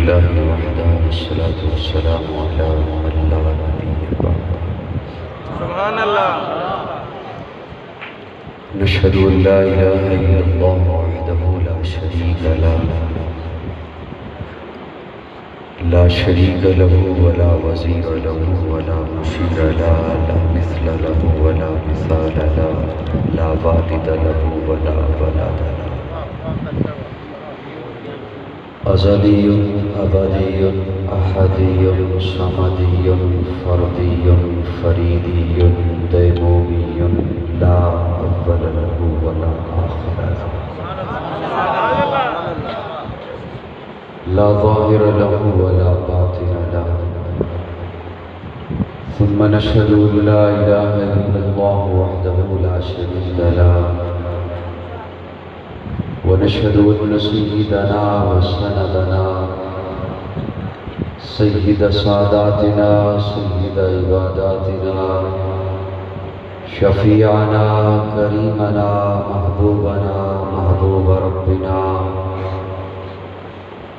لله وحده والصلاة والسلام على من لا نبي بعده. سبحان اللہ. نشهد أن لا إله إلا الله وحده لا شريك له ولا وزير له ولا مشير له لا مثل له ولا مثال له لا والد له ولا ولد له أزلي أبدي أحدي صمدي فردي فريدي ديمومي لا أول له ولا آخر له لا ظاهر له ولا باطن له. ثم نشهد أن لا إله إلا الله وحده لا شريك له ونشهد أن سيدنا وسندنا سيد ساداتنا سيد عباداتنا شفيعنا كريمنا محبوبنا محبوب ربنا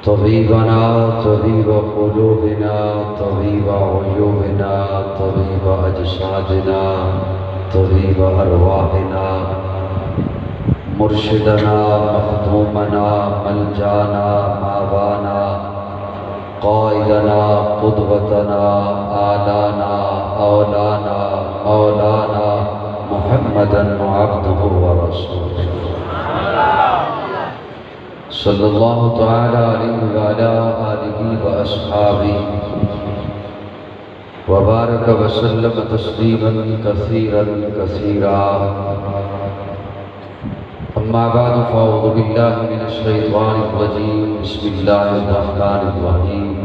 طبيبنا طبيب قلوبنا طبيب عيوبنا طبيب أجسادنا طبيب أرواحنا مرشدنا مخدومنا ملجانا ماوانا قائدنا قدوتنا آلانا اولانا مولانا محمدا عبده ورسوله صلی اللہ تعالی علیہ وعلا آلہ وأصحابہ وبارک وسلم تسلیما کثیرا کثیرا. اما بعد فاعوذ باللہ من الشیطان الرجیم. بسم اللہ الرحمن الرحیم.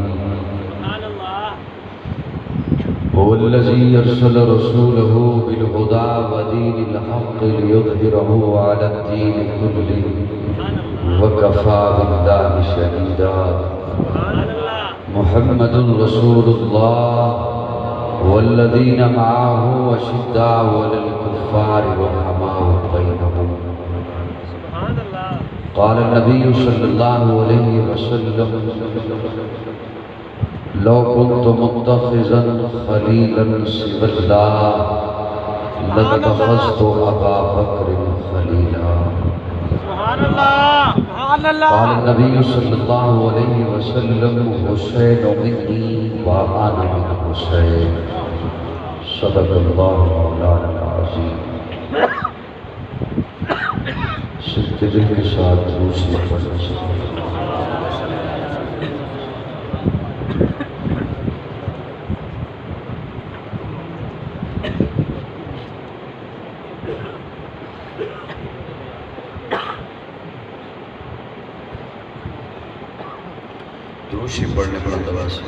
هو الذی ارسل رسوله بالهدى ودین الحق لیظہرہ علی الدین کلہ وکفى باللہ شہیدا. محمد رسول اللہ والذین معه اشداء علی الکفار رحماء بینہم. قال النبي صلى الله عليه وسلم لو كنت متخذا خليلا سوى الله لاتخذت أبا بكر خليلا. قال النبي صلى الله عليه وسلم حسين مني وأنا من حسين. صدق الله مولانا العظيم. سکتے دل کے ساتھ دوسری پڑھنا سکتے. دوسری پڑھنے پر دعا سے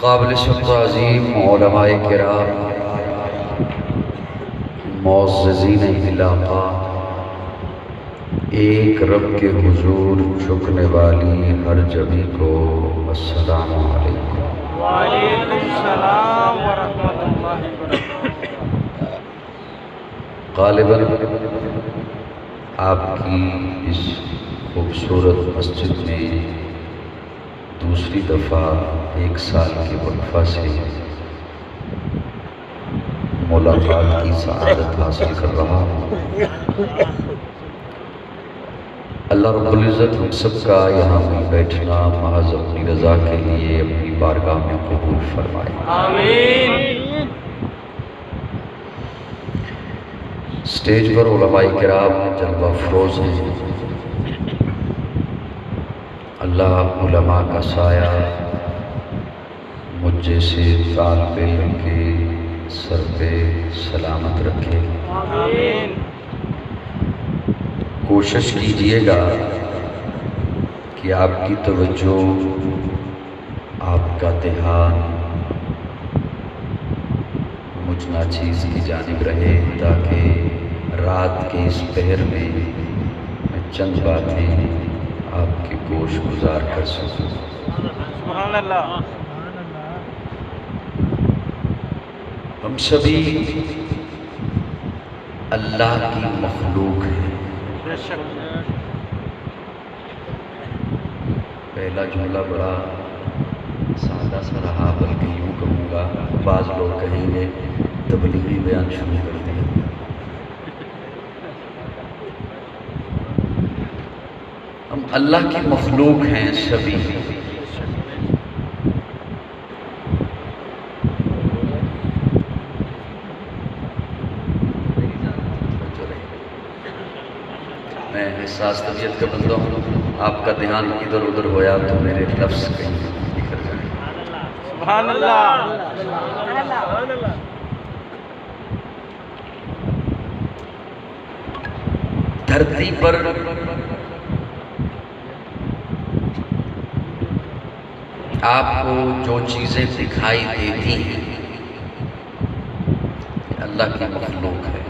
قابل شکر عظیم علماء کرام معززین علاقہ ایک رب کے حضور جھکنے والی ہر جبی کو السلام علیکم. وعلیکم السلام ورحمۃ اللہ وبرکاتہ. غالباً آپ کی اس خوبصورت مسجد میں دوسری دفعہ 1 سال کے وقفہ سے ملاقات کی سعادت حاصل کر رہا ہوں. اللہ رب العزت ہم سب کا یہاں بیٹھنا محض اپنی رضا کے لیے اپنی بارگاہ میں قبول فرمائے. آمین. سٹیج پر علماء کرام جلوہ افروز ہیں. اللہ علماء کا سایہ مجھ جیسے طالب علم کے سر پہ سلامت رکھے. آمین. کوشش کیجئے گا کہ آپ کی توجہ آپ کا دھیان مجھ ناچیز کی جانب رہے تاکہ رات کے اس پہر میں چند باتیں آپ کی گوش گزار کر سکوں. سبحان اللہ. ہم سبھی اللہ کی مخلوق ہیں۔ بے شک پہلا جملہ بڑا سادہ سا رہا، بلکہ یوں کہوں گا، بعض لوگ کہیں گے تبلیغی بیان شروع کر دیا۔ ہم اللہ کی مخلوق ہیں سبھی۔ میں احساس طبیعت کا بندہ ہوں، آپ کا دھیان ادھر ادھر ہویا تو میرے لفظ کہیں نکل جائیں۔ سبحان اللہ۔ دھرتی پر آپ کو جو چیزیں دکھائی دیتی ہیں یہ اللہ کی مخلوق ہے۔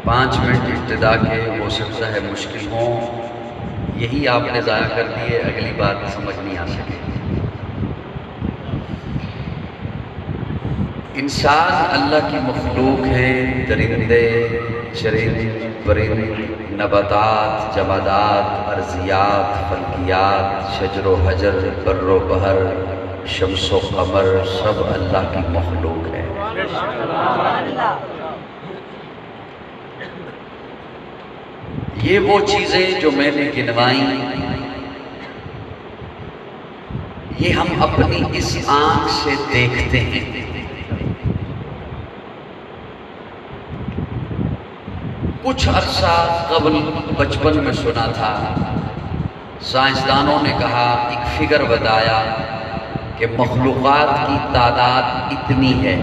5 منٹ ابتدا کے ہو سکتا ہے مشکل ہوں، یہی آپ نے ضائع کر دیے، اگلی بات سمجھ نہیں آ سکے۔ انسان اللہ کی مخلوق ہے، درندے، چرند، پرند، نباتات، جمادات، ارضیات، فلکیات، شجر و حجر، بر و بحر، شمس و قمر، سب اللہ کی مخلوق ہے۔ یہ وہ چیزیں جو میں نے گنوائیں، یہ ہم اپنی اس آنکھ سے دیکھتے ہیں۔ کچھ عرصہ قبل بچپن میں سنا تھا، سائنسدانوں نے کہا، ایک فگر بتایا کہ مخلوقات کی تعداد اتنی ہے۔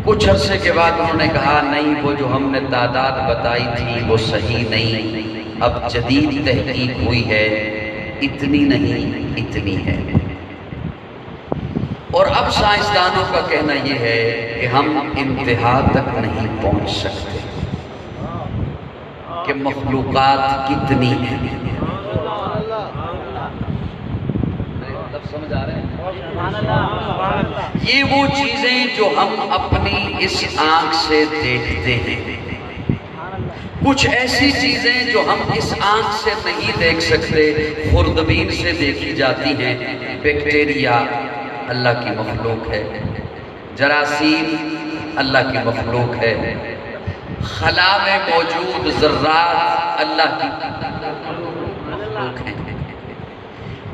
کچھ عرصے کے بعد انہوں نے کہا نہیں، وہ جو ہم نے تعداد بتائی تھی وہ صحیح نہیں، اب جدید تحقیق ہوئی ہے، اتنی نہیں اتنی ہے۔ اور اب سائنسدانوں کا کہنا یہ ہے کہ ہم انتہا تک نہیں پہنچ سکتے کہ مخلوقات کتنی ہیں۔ سمجھ آ رہے ہیں؟ یہ وہ چیزیں جو ہم اپنی اس آنکھ سے دیکھتے ہیں۔ کچھ ایسی چیزیں جو ہم اس آنکھ سے نہیں دیکھ سکتے، خوردبین سے دیکھی جاتی ہیں۔ بیکٹیریا اللہ کی مخلوق ہے، جراثیم اللہ کی مخلوق ہے، خلا میں موجود ذرات اللہ کی مخلوق ہیں۔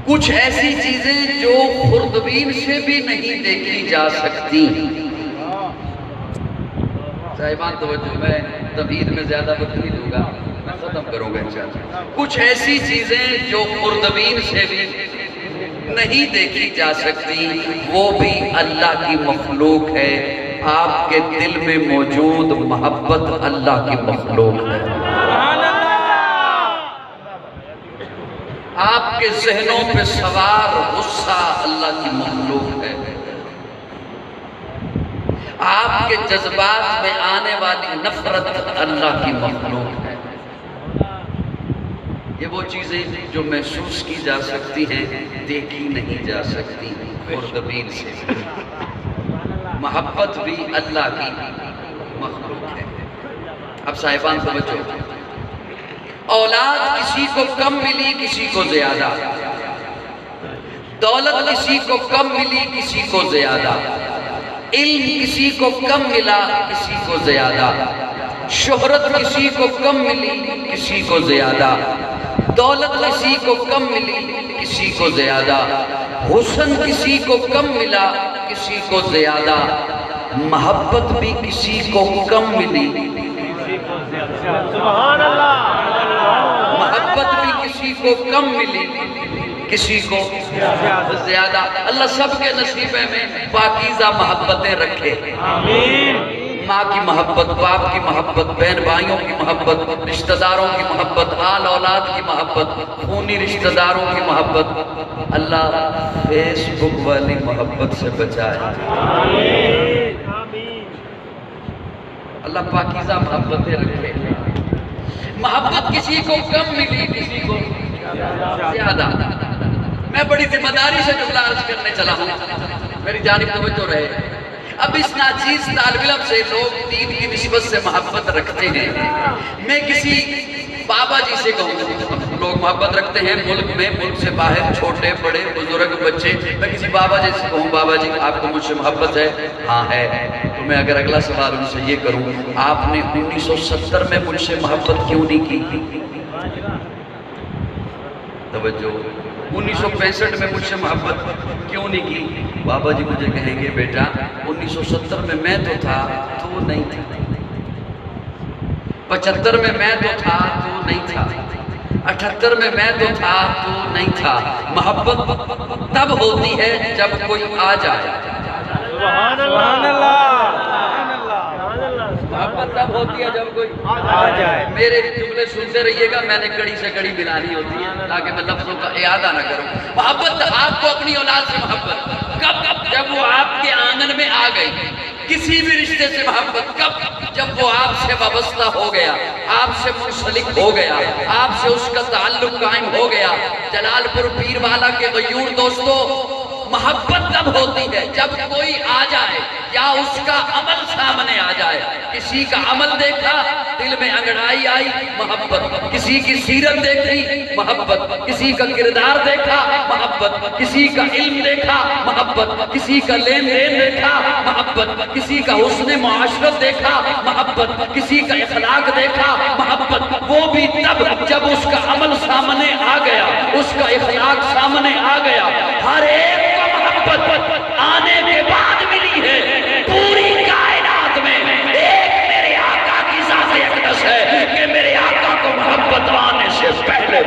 کچھ ایسی چیزیں جو خوردبین سے بھی نہیں دیکھی جا سکتی۔ صاحبان توجہ، میں تمہید میں زیادہ وقت نہیں دوں گا، میں ختم کروں گا انشاءاللہ۔ کچھ ایسی چیزیں جو خوردبین سے بھی نہیں دیکھی جا سکتی، وہ بھی اللہ کی مخلوق ہے۔ آپ کے دل میں موجود محبت اللہ کی مخلوق ہے۔ آپ کے ذہنوں پہ سوار غصہ اللہ کی مخلوق ہے۔ آپ کے جذبات میں آنے والی نفرت اللہ کی مخلوق ہے۔ یہ وہ چیزیں جو محسوس کی جا سکتی ہیں، دیکھی نہیں جا سکتی خوردبین سے۔ محبت بھی اللہ کی مخلوق ہے۔ اب صاحبان سمجھو، اولاد کسی کو کم ملی کسی کو زیادہ، دولت کسی کو کم ملی کسی کو زیادہ، علم کسی کو کم ملا کسی کو زیادہ، شہرت کسی کو کم ملی کسی کو زیادہ، دولت کسی کو کم ملی کسی کو زیادہ، حسن کسی کو کم ملا کسی کو زیادہ، محبت بھی کسی کو کم ملی، سبحان اللہ۔ محبت بھی کسی کو کم ملی کسی کو زیادہ۔ اللہ سب کے نصیبے میں پاکیزہ محبتیں رکھے۔ آمین۔ ماں کی محبت، باپ کی محبت، بہن بھائیوں کی محبت، رشتہ داروں کی محبت، آل اولاد کی محبت، خونی رشتہ داروں کی محبت۔ اللہ فیس بک والی محبت سے بچائے۔ اللہ پاکیزہ محبتیں رکھے۔ محبت کسی کو کم ملی کسی کو زیادہ، میں بڑی ذمہ داری سے جملہ عرض کرنے چلا ہوں، میری جانب توجہ رہے۔ اب اس ناچیز طالب علم سے لوگ دین کی نسبت سے محبت رکھتے ہیں۔ میں کسی بابا جی سے کہوں، لوگ محبت رکھتے ہیں ملک میں، ملک سے باہر، چھوٹے بڑے بزرگ بچے، میں کسی بابا جی سے کہوں بابا جی آپ کو مجھ سے محبت ہے؟ ہاں ہے۔ تو میں اگر اگلا سوال ان سے یہ کروں، آپ نے 1970 میں مجھ سے محبت کیوں نہیں کی؟ توجہ، 1965 میں مجھ سے محبت کیوں نہیں کی؟ بابا جی مجھے کہیں گے بیٹا 1970 میں تو تھا تو وہ نہیں تھا، 75 میں تو تھا تو نہیں تھا، 78 میں تو تھا تو نہیں تھا۔ محبت تب ہوتی ہے جب کوئی آ جائے۔ سبحان اللہ، محبت تب ہوتی ہے جب کوئی آ جائے۔ میرے جملے سنتے رہیے گا، میں نے کڑی سے کڑی ملانی ہوتی ہے تاکہ میں لفظوں کا اعادہ نہ کروں۔ محبت آپ کو اپنی اولاد سے محبت کب؟ جب وہ آپ کے آنگن میں آ گئی۔ کسی بھی رشتے سے محبت کب؟ جب وہ آپ سے وابستہ ہو گیا، آپ سے منسلک ہو گیا، آپ سے اس کا تعلق قائم ہو گیا۔ جلال پور پیر والا کے غیور دوستو، محبت تب ہوتی ہے جب کوئی آ جائے یا اس کا عمل سامنے آ جائے۔ کسی کا عمل دیکھا، دل میں انگڑائی آئی، محبت۔ کسی کی سیرت دیکھی، محبت۔ کسی کا کردار دیکھا، محبت۔ کسی کا علم دیکھا، محبت۔ کسی کا لین دین دیکھا، محبت۔ کسی کا حسن معاشرت دیکھا، محبت۔ کسی کا اخلاق دیکھا، محبت۔ وہ بھی تب جب اس کا عمل سامنے آ گیا، اس کا اخلاق سامنے آ گیا۔ ہر ایک کو محبت آنے کے بعد ملی ہے۔ پوری کائنات میں ایک میرے آقا کی ذات اقدس ہے کہ میرے آقا کو محبت آنے سے پہلے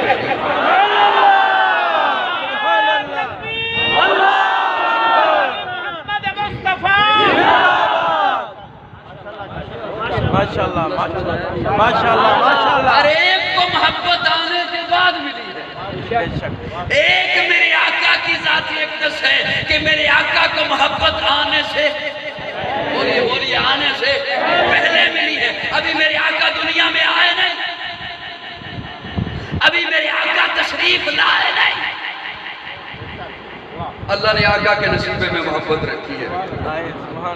ماشاءاللہ، ماشاءاللہ، ماشاءاللہ۔ ہر ایک کو محبت آنے کے بعد ملی ہے۔ بے شک۔ ایک میرے آقا کی ذاتی اقدس ہے کہ میرے آقا کو محبت آنے سے، بولیے آنے سے پہلے ملی ہے۔ ابھی میرے آقا دنیا میں آئے نہیں، ابھی میرے آقا تشریف لائے نہیں۔ اللہ نے آقا کے نصیبے میں محبت رکھی ہے،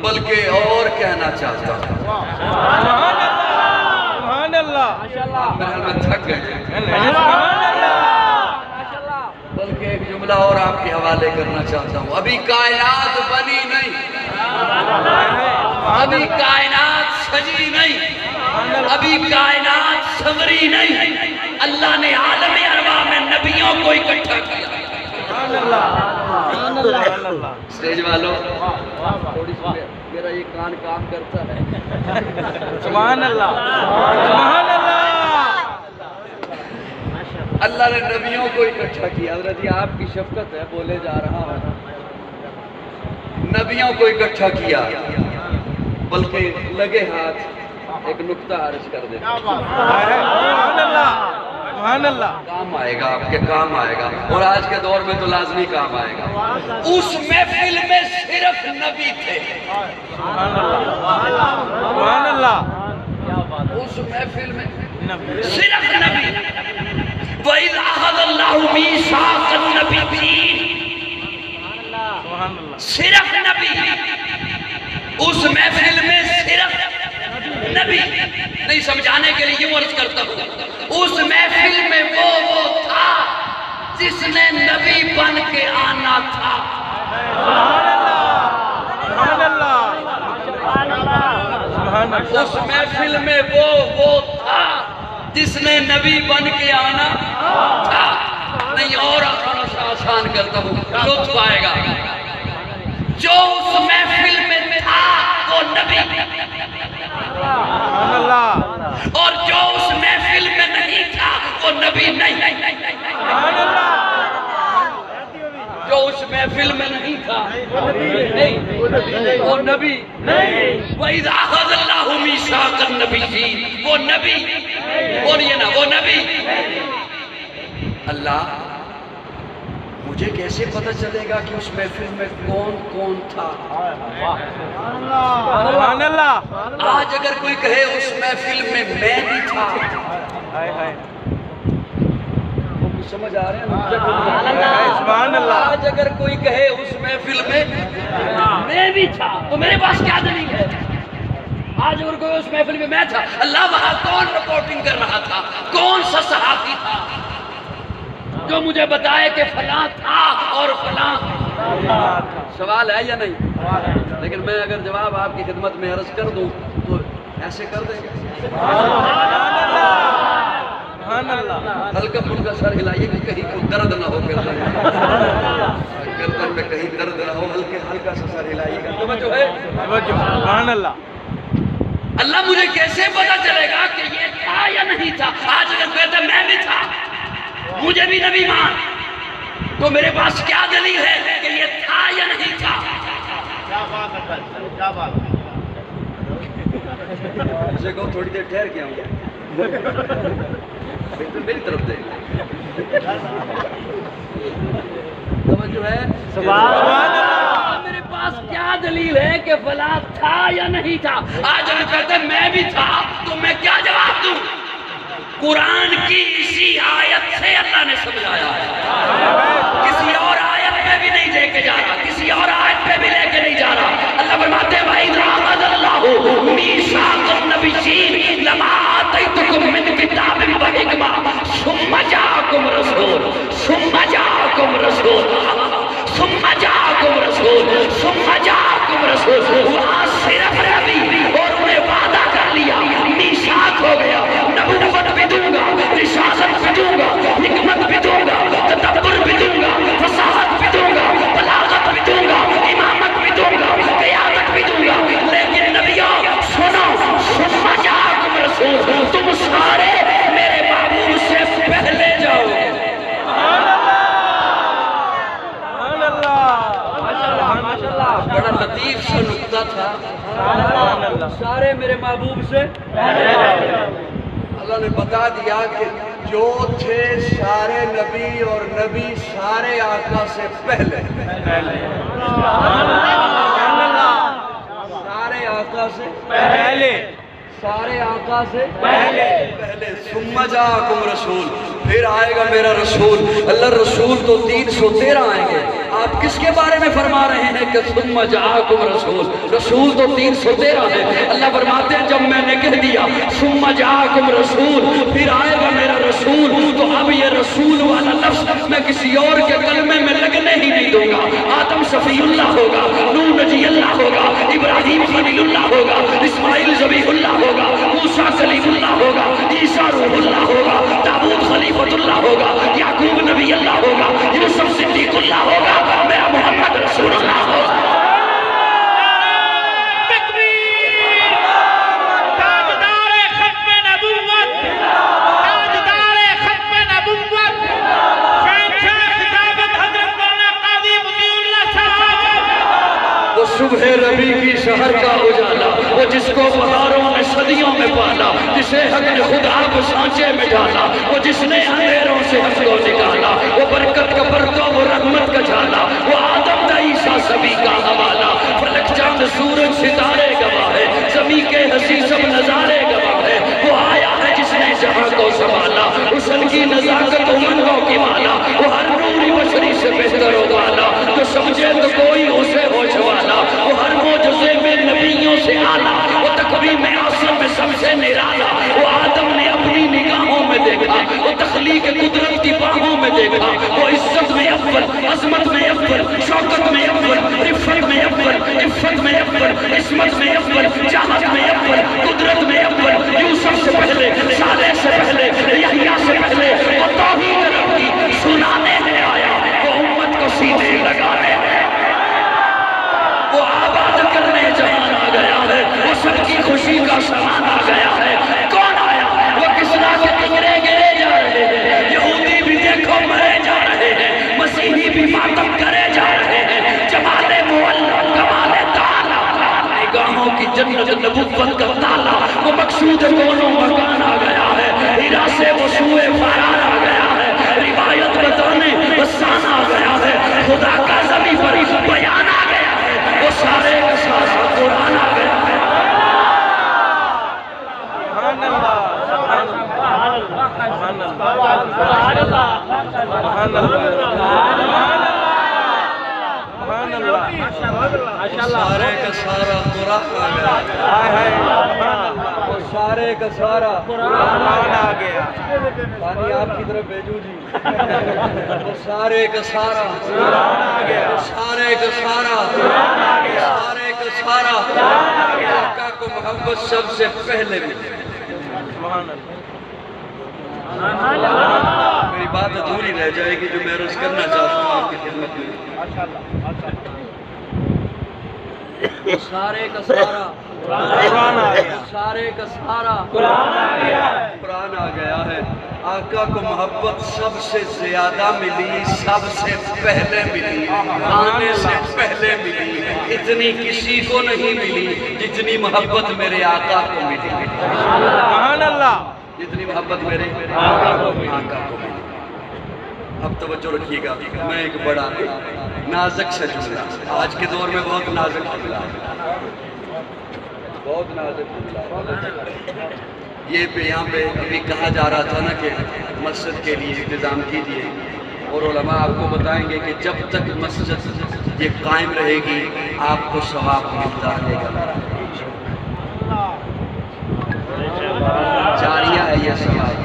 بلکہ اور کہنا چاہتا ہوں، سبحان اللہ، محل میں تھک گئے، سبحان اللہ۔ بلکہ ایک جملہ اور آپ کے حوالے کرنا چاہتا ہوں۔ ابھی کائنات بنی نہیں، ابھی کائنات سجی نہیں، ابھی کائنات سنوری نہیں۔ اللہ نے عالم ارواح میں نبیوں کو اکٹھا کیا۔ اسٹیج والوں، تھوڑی سی میرا یہ کان کام کرتا ہے۔ سبحان اللہ، سبحان اللہ۔ اللہ نے نبیوں کو اکٹھا کیا۔ حضرت جی آپ کی شفقت ہے، بولے جا رہا ہوں۔ نبیوں کو اکٹھا کیا، بلکہ لگے ہاتھ ایک نقطہ عرض کر دیتا ہوں۔ سبحان اللہ، سبحان اللہ۔ کام آئے گا، آپ کے کام آئے گا، اور آج کے دور میں تو لازمی کام آئے گا۔ اس محفل میں صرف نبی تھے، سبحان اللہ، سبحان اللہ۔ اس محفل میں صرف نبی۔ وَإِذْ أَخَذَ اللَّهُ مِيثَاقَ النَّبِيِّينَ، صرف نبی۔ اس محفل میں صرف نبی۔ نہیں سمجھانے کے لیے یوں عرض کرتا ہوں، اس محفل میں وہ تھا جس نے نبی بن کے آنا تھا۔ سبحان اللہ، سبحان اللہ۔ اس محفل میں وہ تھا جس نے نبی بن کے آنا تھا۔ نہیں اور تھوڑا سا آسان کرتا ہوں، لطف آئے گا۔ جو اس محفل میں تھا وہ نبی، سبحان اللہ، اور جو اس محفل میں نہیں تھا وہ نبی نہیں۔ سبحان اللہ۔ جو اس محفل میں نہیں تھا نہیں، وہ نبی نہیں۔ وَإِذْ أَخَذَ اللَّهُ مِيثَاقَ النَّبِيِّينَ، وہ نبی، بولیے نا وہ نبی۔ اللہ مجھے کیسے پتہ چلے گا کہ اس محفل میں کون کون تھا؟ سبحان اللہ۔ آج اگر کوئی کہے اس محفل میں میں بھی تھا، ہائے ہائے، وہ سمجھ آ رہے ہیں؟ سبحان اللہ آج اگر کوئی کہے اس محفل میں بھی تھا تو میرے پاس کیا دلیل ہے؟ آج اگر کوئی اس محفل میں تھا، اللہ وہاں کون رپورٹنگ کر رہا تھا؟ کون سا صحافی تھا جو مجھے بتائے کہ فلاں تھا اور فلاں؟ سوال ہے یا نہیں؟ لیکن میں اگر جواب آپ کی خدمت میں عرض کر دوں تو ایسے کر دیں گے؟ ہلکا پھلکا سر ہلائیے کہ کہیں کوئی درد نہ ہو گردن میں کہیں درد نہ ہو، ہلکا سا سر ہلائیے گا۔ توجہ ہے؟ سبحان اللہ اللہ مجھے کیسے پتا چلے گا کہ یہ تھا یا نہیں تھا؟ آج اگر کہتا میں بھی تھا، مجھے بھی نبی مان، تو میرے پاس کیا دلیل ہے کہ یہ تھا یا نہیں تھا؟ اسے کہو تھوڑی دیر ٹھہر کے آؤں، میری طرف دے۔ توجہ ہے؟ سبحان اللہ میرے پاس کیا دلیل ہے کہ فلاں تھا یا نہیں تھا؟ آج اگر کہتے میں بھی تھا تو میں کیا جواب دوں؟ قرآن کی اسی آیت سے اللہ نے سمجھایا ہے، کسی اور آیت پہ بھی نہیں لے کے جا رہا، کسی اور آیت پہ بھی لے کے نہیں جا رہا۔ اللہ فرماتے ہیں وَإِذْ أَخَذَ اللَّهُ مِيثَاقَ النَّبِيِّينَ لَمَا آتَيْتُكُم مِّن كِتَابٍ وَحِكْمَةٍ ثُمَّ جَاءَكُمْ رَسُولٌ ثُمَّ جَاءَكُمْ رَسُولٌ وہاں صرف نبی اور انہیں وعدہ کر لیا، میثاق ہو گیا، نبوت بھی دوں گا، رسالت بھی دوں گا، حکمت بھی دوں گا، تدبر بھی دوں گا، فصاحت بھی دوں گا، بلاغت بھی دوں گا، امامت بھی دوں گا، قیادت بھی دوں گا، لیکن نبیوں سنو، ثم جاءکم رسول، تم سارے میرے محبوب سے پہلے جاؤ گے۔ بڑا لطیف سا نکتہ تھا، سارے میرے محبوب سے اللہ نے بتا دیا کہ جو تھے سارے نبی اور نبی سارے آقا سے پہلے، سارے آقا سے پہلے، سارے آقا سے پہلے ثم جاءکم رسول، پھر آئے گا میرا رسول۔ اللہ رسول تو 313 آئیں گے، آپ کس کے بارے میں فرما رہے ہیں کہ ثم جاءکم رسول؟ رسول تو 313 ہے۔ اللہ فرماتے ہیں جب میں نے کہہ دیا ثم جاءکم رسول، پھر آئے گا میرا رسول، تو اب یہ رسول والا لفظ میں کسی اور کے کلمے میں لگنے ہی نہیں دوں گا۔ آدم صفی اللہ ہوگا، نوح نجی اللہ ہوگا، ابراہیم خلیل اللہ ہوگا، اسماعیل ذبیح اللہ ہوگا، موسیٰ کلیم اللہ ہوگا، عیسیٰ روح اللہ ہوگا، داؤد خلیفۃ اللہ ہوگا، یعقوب نبی اللہ ہوگا، یوسف صدیق اللہ ہوگا، میرا محمد رسول اللہ ہوگا۔ صبح ربی کی شہر کا اجالا، وہ جس کو بہاروں نے صدیوں میں پالا، جسے حق نے خدا کو سانچے میں ڈالا، وہ جس نے اندھیروں سے حق کو نکالا، وہ برکت کا پرتو، وہ رحمت کا جھالا، وہ آدم دا عیسیٰ سبھی کا حوالہ، فلک چاند سورج ستارے گواہ ہے، زمین کے ہنسی سب نظارے گواہ ہے، وہ آیا ہے جس نے جہاں کو سنبھالا، حسن کی نزاکت امنگوں کی مالا، وہ ہر نوری بشری سے بہتر و بالا، جو سمجھے تو کوئی اسے ہو چھوالا، وہ ہر معجزے میں نبیوں سے آلہ، وہ تقویم اعظم میں سب سے نرالا، وہ آدم نے اپنی نگاہوں میں دیکھا، وہ تخلیق قدرت کی باہوں میں دیکھا، وہ عزت میں اول، عظمت میں اول، شوکت میں اول، رفت میں اول، عفت میں اول، عصمت میں اول، چاہت میں اول، قدرت میں اول، یوسف سے پہلے، صالح سے پہلے، یحییٰ سے پہلے، وہ توحید رب کی سنانے میں آیا، وہ امت کو سیدھے لگانے میں، وہ آباد کرنے جہان آ گیا ہے، وہ سب کی خوشی کا سامان آ گیا ہے۔ کون آیا؟ وہ کسرا کے ٹکڑے گرے جا رہے ہیں، یہودی بھی دیکھو مرے جا رہے ہیں، مسیحی بھی ماتم کرے جا رہے ہیں، جمال معلا، کمال تعالی، نگاہوں کی جنت نبوت کا تالا، وہ مقصود کونوں مکان آ گیا ہے، ہیرا سے وہ سوئے فرار آ گیا ہے، روایت بتانے بسان آ گیا ہے، خدا کا زمین پر بیان آ گیا ہے، وہ سارے کا سارا قرآن آ گیا ہے۔ سارے کا سارا قرآن آ گیا، وہ سارے کا سارا قرآن آ گیا، پانی آپ کی طرف بھیجو جی، وہ سارے کا سارا قرآن آ گیا، وہ سارے کا سارا سارے کا سارا آقا کو محبت سب سے پہلے ملی۔ سبحان اللہ، میری بات ادھوری رہ جائے گی جو میں عرض کرنا چاہتا ہوں آپ کی خدمت میں۔ وہ سارے کا سارا قرآن آ گیا، سارے کا سارا قرآن آ گیا، قرآن آ گیا ہے۔ آقا کو محبت سب سے زیادہ ملی، سب سے پہلے ملی، آنے سے پہلے ملی، اتنی کسی کو نہیں ملی جتنی محبت میرے آقا کو ملی، سبحان اللہ، جتنی محبت میرے آقا کو ملی۔ آقا کو ملی۔ اب توجہ رکھیے گا، میں ایک بڑا نازک سا جملہ، آج کے دور میں بہت نازک جملہ ہے، بہت نازک جملہ ہے۔ یہ یہاں پہ ابھی کہا جا رہا تھا نا کہ مسجد کے لیے انتظام کیجیے، اور علماء آپ کو بتائیں گے کہ جب تک مسجد یہ قائم رہے گی آپ کو ثواب ملتا رہے گا، جاریہ ہے یہ ثواب،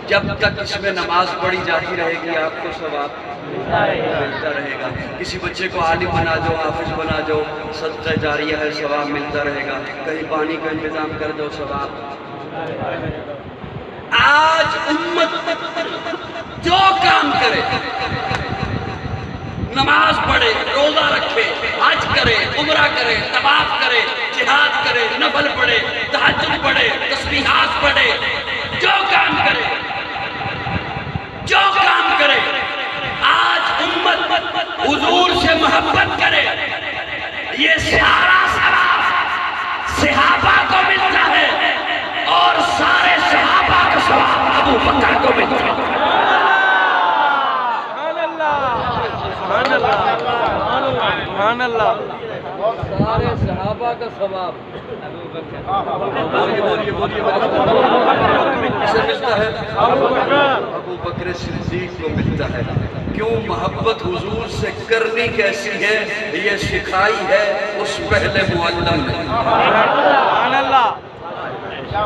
جب تک اس میں نماز پڑھی جاتی رہے گی آپ کو ثواب ملتا رہے گا۔ کسی بچے کو عالم بنا دو، حافظ بنا دو، صدقہ جاریہ ہے، ثواب ملتا رہے گا۔ کہیں پانی کا انتظام کر دو، ثواب۔ آج امت جو کام کرے، نماز پڑھے، روزہ رکھے، حج کرے، عمرہ کرے، طواف کرے، جہاد کرے، نفل پڑھے، تہجد پڑھے، تسبیحات پڑھے، جو کام کرے، جو کام کرے، آج امت حضور سے محبت کرے، یہ سارا ثواب صحابہ کو ملتا ہے، اور سارے صحابہ کا ثواب ابو بکر کو ملتا ہے۔ سبحان اللہ، سبحان اللہ، سارے صحابہ کا ثواب اسے ملتا ہے، ابو بکر صدیق کو ملتا ہے۔ کیوں؟ محبت حضور سے کرنی کیسی ہے یہ سکھائی ہے اس پہلے معلم نے، سبحان اللہ،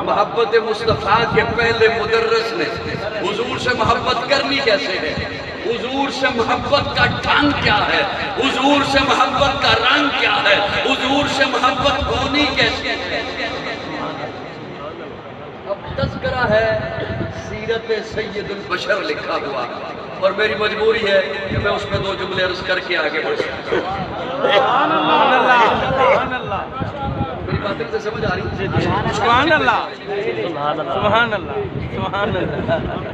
محبت مصطفیٰ کے پہلے مدرس نے حضور سے محبت کرنی کیسے ہے، حضور سے محبت کا ڈھنگ کیا ہے، حضور سے محبت کا رنگ کیا ہے، حضور سے محبت ہونی کیسے ہے۔ اب تذکرہ ہے سیرت سید البشر لکھا ہوا، اور میری مجبوری ہے کہ میں اس میں دو جملے عرض کر کے آگے بڑھ سکتا ہوں۔ سبحان اللہ، سبحان اللہ، میری باتیں سے سمجھ آ رہی ہے؟ سبحان اللہ، سبحان اللہ، سبحان اللہ،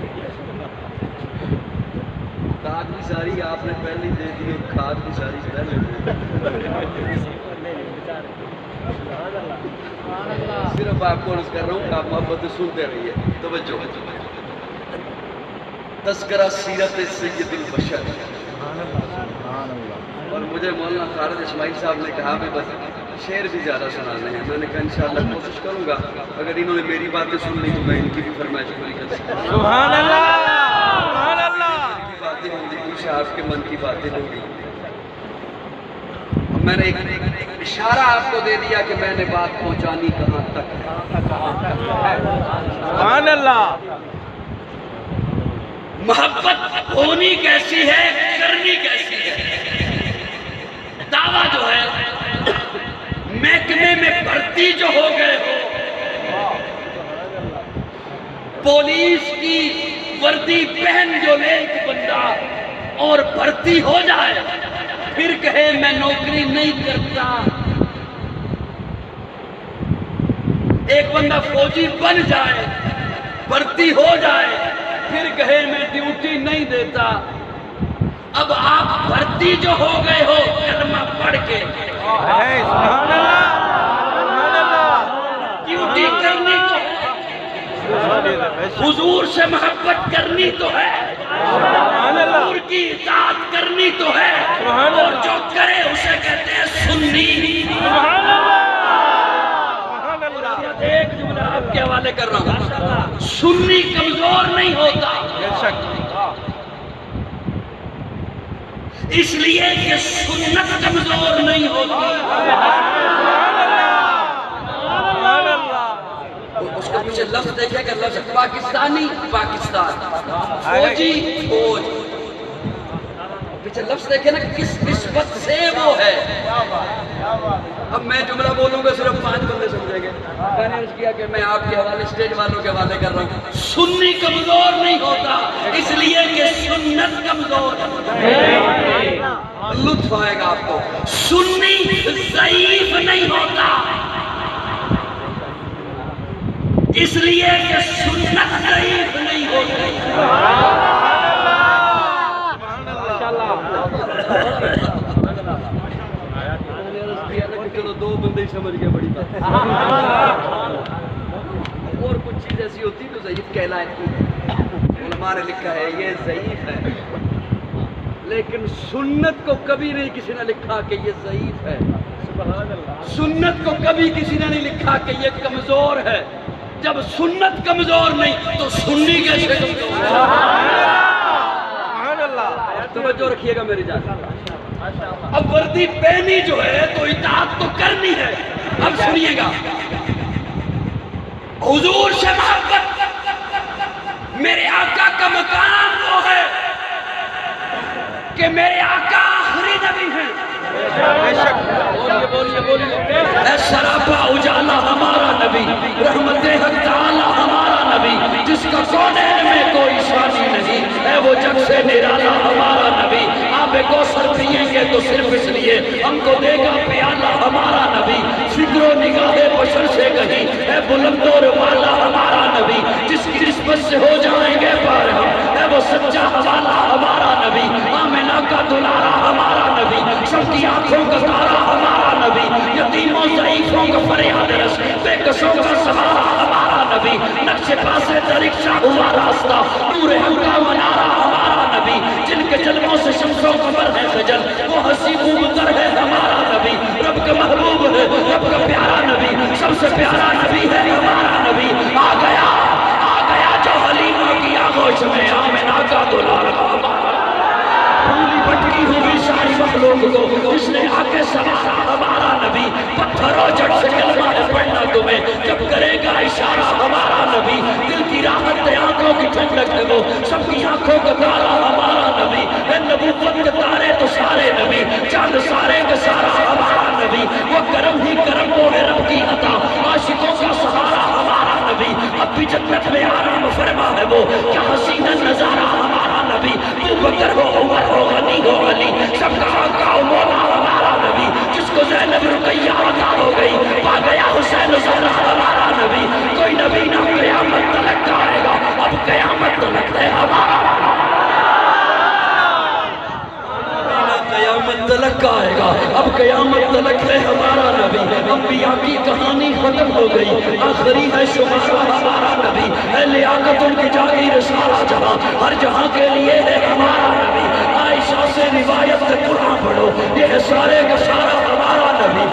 کھاد کی ساری آپ نے پہلے دے دی، کھاد کی ساری پہلے دے دی۔ صرف آپ کو عرض کر رہا ہوں کہ آپ محبت سنتے رہیے، توجہ۔ تذکرہ سیرت سید البشر، اور مجھے مولانا خالد اسماعیل صاحب نے کہا بھی بس شعر بھی زیادہ سنانے ہیں، میں نے کہا انشاءاللہ کوشش کروں گا، اگر انہوں نے میری باتیں سن لی تو میں ان کی بھی فرمائش پوری کر سکتا ہوں۔ سبحان اللہ، سبحان اللہ، باتیں ہوں گی، کچھ آپ کے من کی باتیں ہوں گی۔ میں نے ایک اشارہ آپ کو دے دیا کہ میں نے بات پہنچانی کہاں تک ہے۔ سبحان اللہ، محبت ہونی کیسی ہے، کرنی کیسی ہے۔ دعویٰ جو ہے محکمے میں بھرتی جو ہو گئے ہو، پولیس کی وردی پہن جو لے ایک بندہ اور بھرتی ہو جائے، پھر کہے میں نوکری نہیں کرتا، ایک بندہ فوجی بن جائے، بھرتی ہو جائے، پھر کہے میں ڈیوٹی نہیں دیتا۔ اب آپ بھرتی جو ہو گئے ہو کلمہ پڑھ کے، سبحان اللہ، سبحان اللہ، ڈیوٹی کرنی تو ہے، حضور سے محبت کرنی تو ہے، حضور کی اطاعت کرنی تو ہے، اور جو کرے اسے کہتے ہیں سنی۔ ایک جملہ آپ کے حوالے کر رہا ہوں، سنی کمزور نہیں ہوتا، اس لیے کہ سنت کمزور نہیں ہوتی. اس کا پیچھے لفظ دیکھے گا، لفظ پاکستانی پاکستان، فوجی فوج. پیچھے لفظ دیکھے نا کس نسبت سے وہ ہے. اب میں جملہ بولوں گا صرف 5 بندے سمجھیں گے. میں نے عرض کیا کہ میں آپ کے حوالے اسٹیج والوں کے حوالے کر رہا ہوں. سنی کمزور نہیں ہوتا اس لیے کہ سنت کمزور ہے. لطف آئے گا آپ کو. سنی ضعیف نہیں ہوتا اس لیے کہ سنت ضعیف نہیں ہوتی. چلو 2 بندے ہی سمجھ گئے بڑی بات. اور کچھ چیز ایسی ہوتی تو ضعیف کہلاتی ہے. علماء نے لکھا ہے یہ ضعیف ہے، لیکن سنت کو کبھی نہیں کسی نے لکھا کہ یہ ضعیف ہے. سنت کو کبھی کسی نے نہیں لکھا کہ یہ کمزور ہے. جب سنت کمزور نہیں تو سنی کیسے کمزور ہے؟ توجہ رکھیے گا میری جان. اب وردی پہنی جو ہے تو اطاعت تو کرنی ہے. اب سنیے گا، حضور سے محبت، میرے آقا کا مقام وہ ہے کہ میرے آقا آخری نبی ہیں. بولیے بولیے. اے سراپا اجالا ہمارا نبی، رحمت حق تعالی ہمارا نبی، جس کا کونین میں کوئی ثانی نہیں، اے وہ جگ سے نرالا ہمارا نبی. آب کوثر پیئیں گے تو صرف اس لیے ہم کو دے گا پیالہ ہمارا نبی. فکر و نگاہ بشر سے کہیں اے بلند و والا ہمارا نبی، جس کی نسبت سے ہو جائیں گے پار ہم، اے وہ سچا حوالہ ہمارا نبی. آمنہ کا دلارا ہمارا نبی، سب کی آنکھوں کا تارا ہمارا نبی، یتیموں ضعیفوں کا فریاد رس، بے کسوں کا سہارا ہمارا نبی. نقش پاسے درکشہ ہوا راستہ، نور حق کا منارہ ہمارا نبی. جن کے جلووں سے شمس و قمر ہے خجل، وہ ہنسی خوبتر ہے ہمارا نبی. رب کا محبوب ہے، رب کا پیارا نبی، سب سے پیارا نبی ہے ہمارا نبی. آ گیا جو حلیمہ کی آغوش میں، آمنہ کا دلارا ہمارا. پھولی بھٹکی ہوئی ساری مخلوق کو اس نے آ کے سوارا ہمارا نبی. پتھروں جڑ سے کلمہ ہے پڑھنا تمہیں جب کرے گا اشارہ ہمارا نبی. دل کی راحت ہے، آنکھوں کی ٹھنڈک ہے، وہ سب کی آنکھوں کا تارا ہمارا نبی. اے نبوت کے تارے تو سارے نبی، چاند سارے کا سارا ہمارا نبی. وہ کرم ہی کرم وہ ہے رب کی عطا، عاشقوں کا سہارا ہمارا نبی. اب بھی جنت میں آرام فرما ہے وہ، کیا حسین نظارہ ہمارا نبی. ابوبکر ہو، عمر ہو، غنی ہو، علی، سب کا آقا و مولا ہمارا نبی. جس کو زینب رقیہ عطا ہو گئی، پا گیا حسین زہرا ہمارا نبی. کوئی نبی نہ قیامت تلک آئے گا، اب قیامت تلک ہے ہمارا. قیامت تلک آئے گا، اب قیامت تلک ہے ہمارا نبی. انبیاء کی کہانی ختم ہو گئی، آخری ہے شمارہ ہمارا نبی. ہے لیاقت ان کی جاگیر سارا جہاں، ہر جہاں کے لیے ہے ہمارا نبی. عائشہ سے روایت سے قرآن پڑھو، یہ ہے سارے کا سارا ہمارا نبی.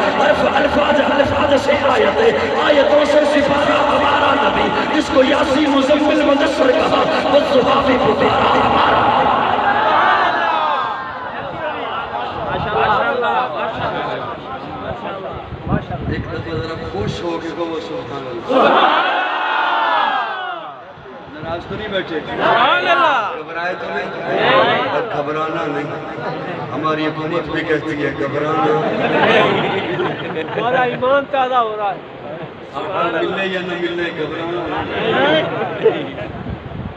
الفاظ سے آیتوں سے سپارہ ہمارا نبی. جس کو یاسین مزمل مدثر کہا، وہ صحابی پکارا ہمارا نبی. ایک دفعہ ذرا خوش ہو کے وہ سبحان اللہ. ناراض تو نہیں بیٹھے؟ گھبرائے تو نہیں؟ اور گھبرانا نہیں. ہماری حکومت بھی کہتی ہے گھبرانا. ہمارا ایمان تازہ ہو رہا ہے. ملے یا نہ ملے گھبرانا نہیں.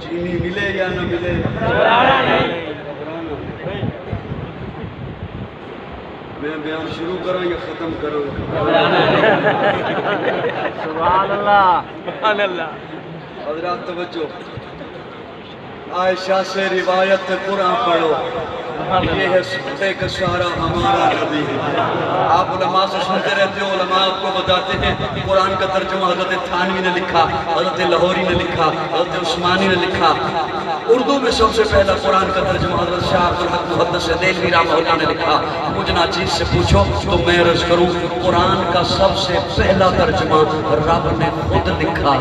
چینی ملے یا نہ ملے گھبرانا نہیں. میں بیان شروع کروں یا ختم کروں؟ سبحان اللہ سبحان اللہ. حضرات توجہ، عائشہ سے روایت قرآن پڑھو، یہ ہے سبتے کا سارا ہمارا نبی. آپ علماء سے سنتے رہتے ہو، علماء آپ کو بتاتے ہیں قرآن کا ترجمہ حضرت تھانوی نے لکھا، حضرت لاہوری نے لکھا، حضرت عثمانی نے لکھا. اردو میں سب سے پہلا قرآن کا ترجمہ حضرت شاہ عبدالحق محدث دہلوی رحمہ اللہ نے لکھا. مجھ ناچیز سے پوچھو تو میں عرض کروں، قرآن کا سب سے پہلا ترجمہ رب نے خود لکھا.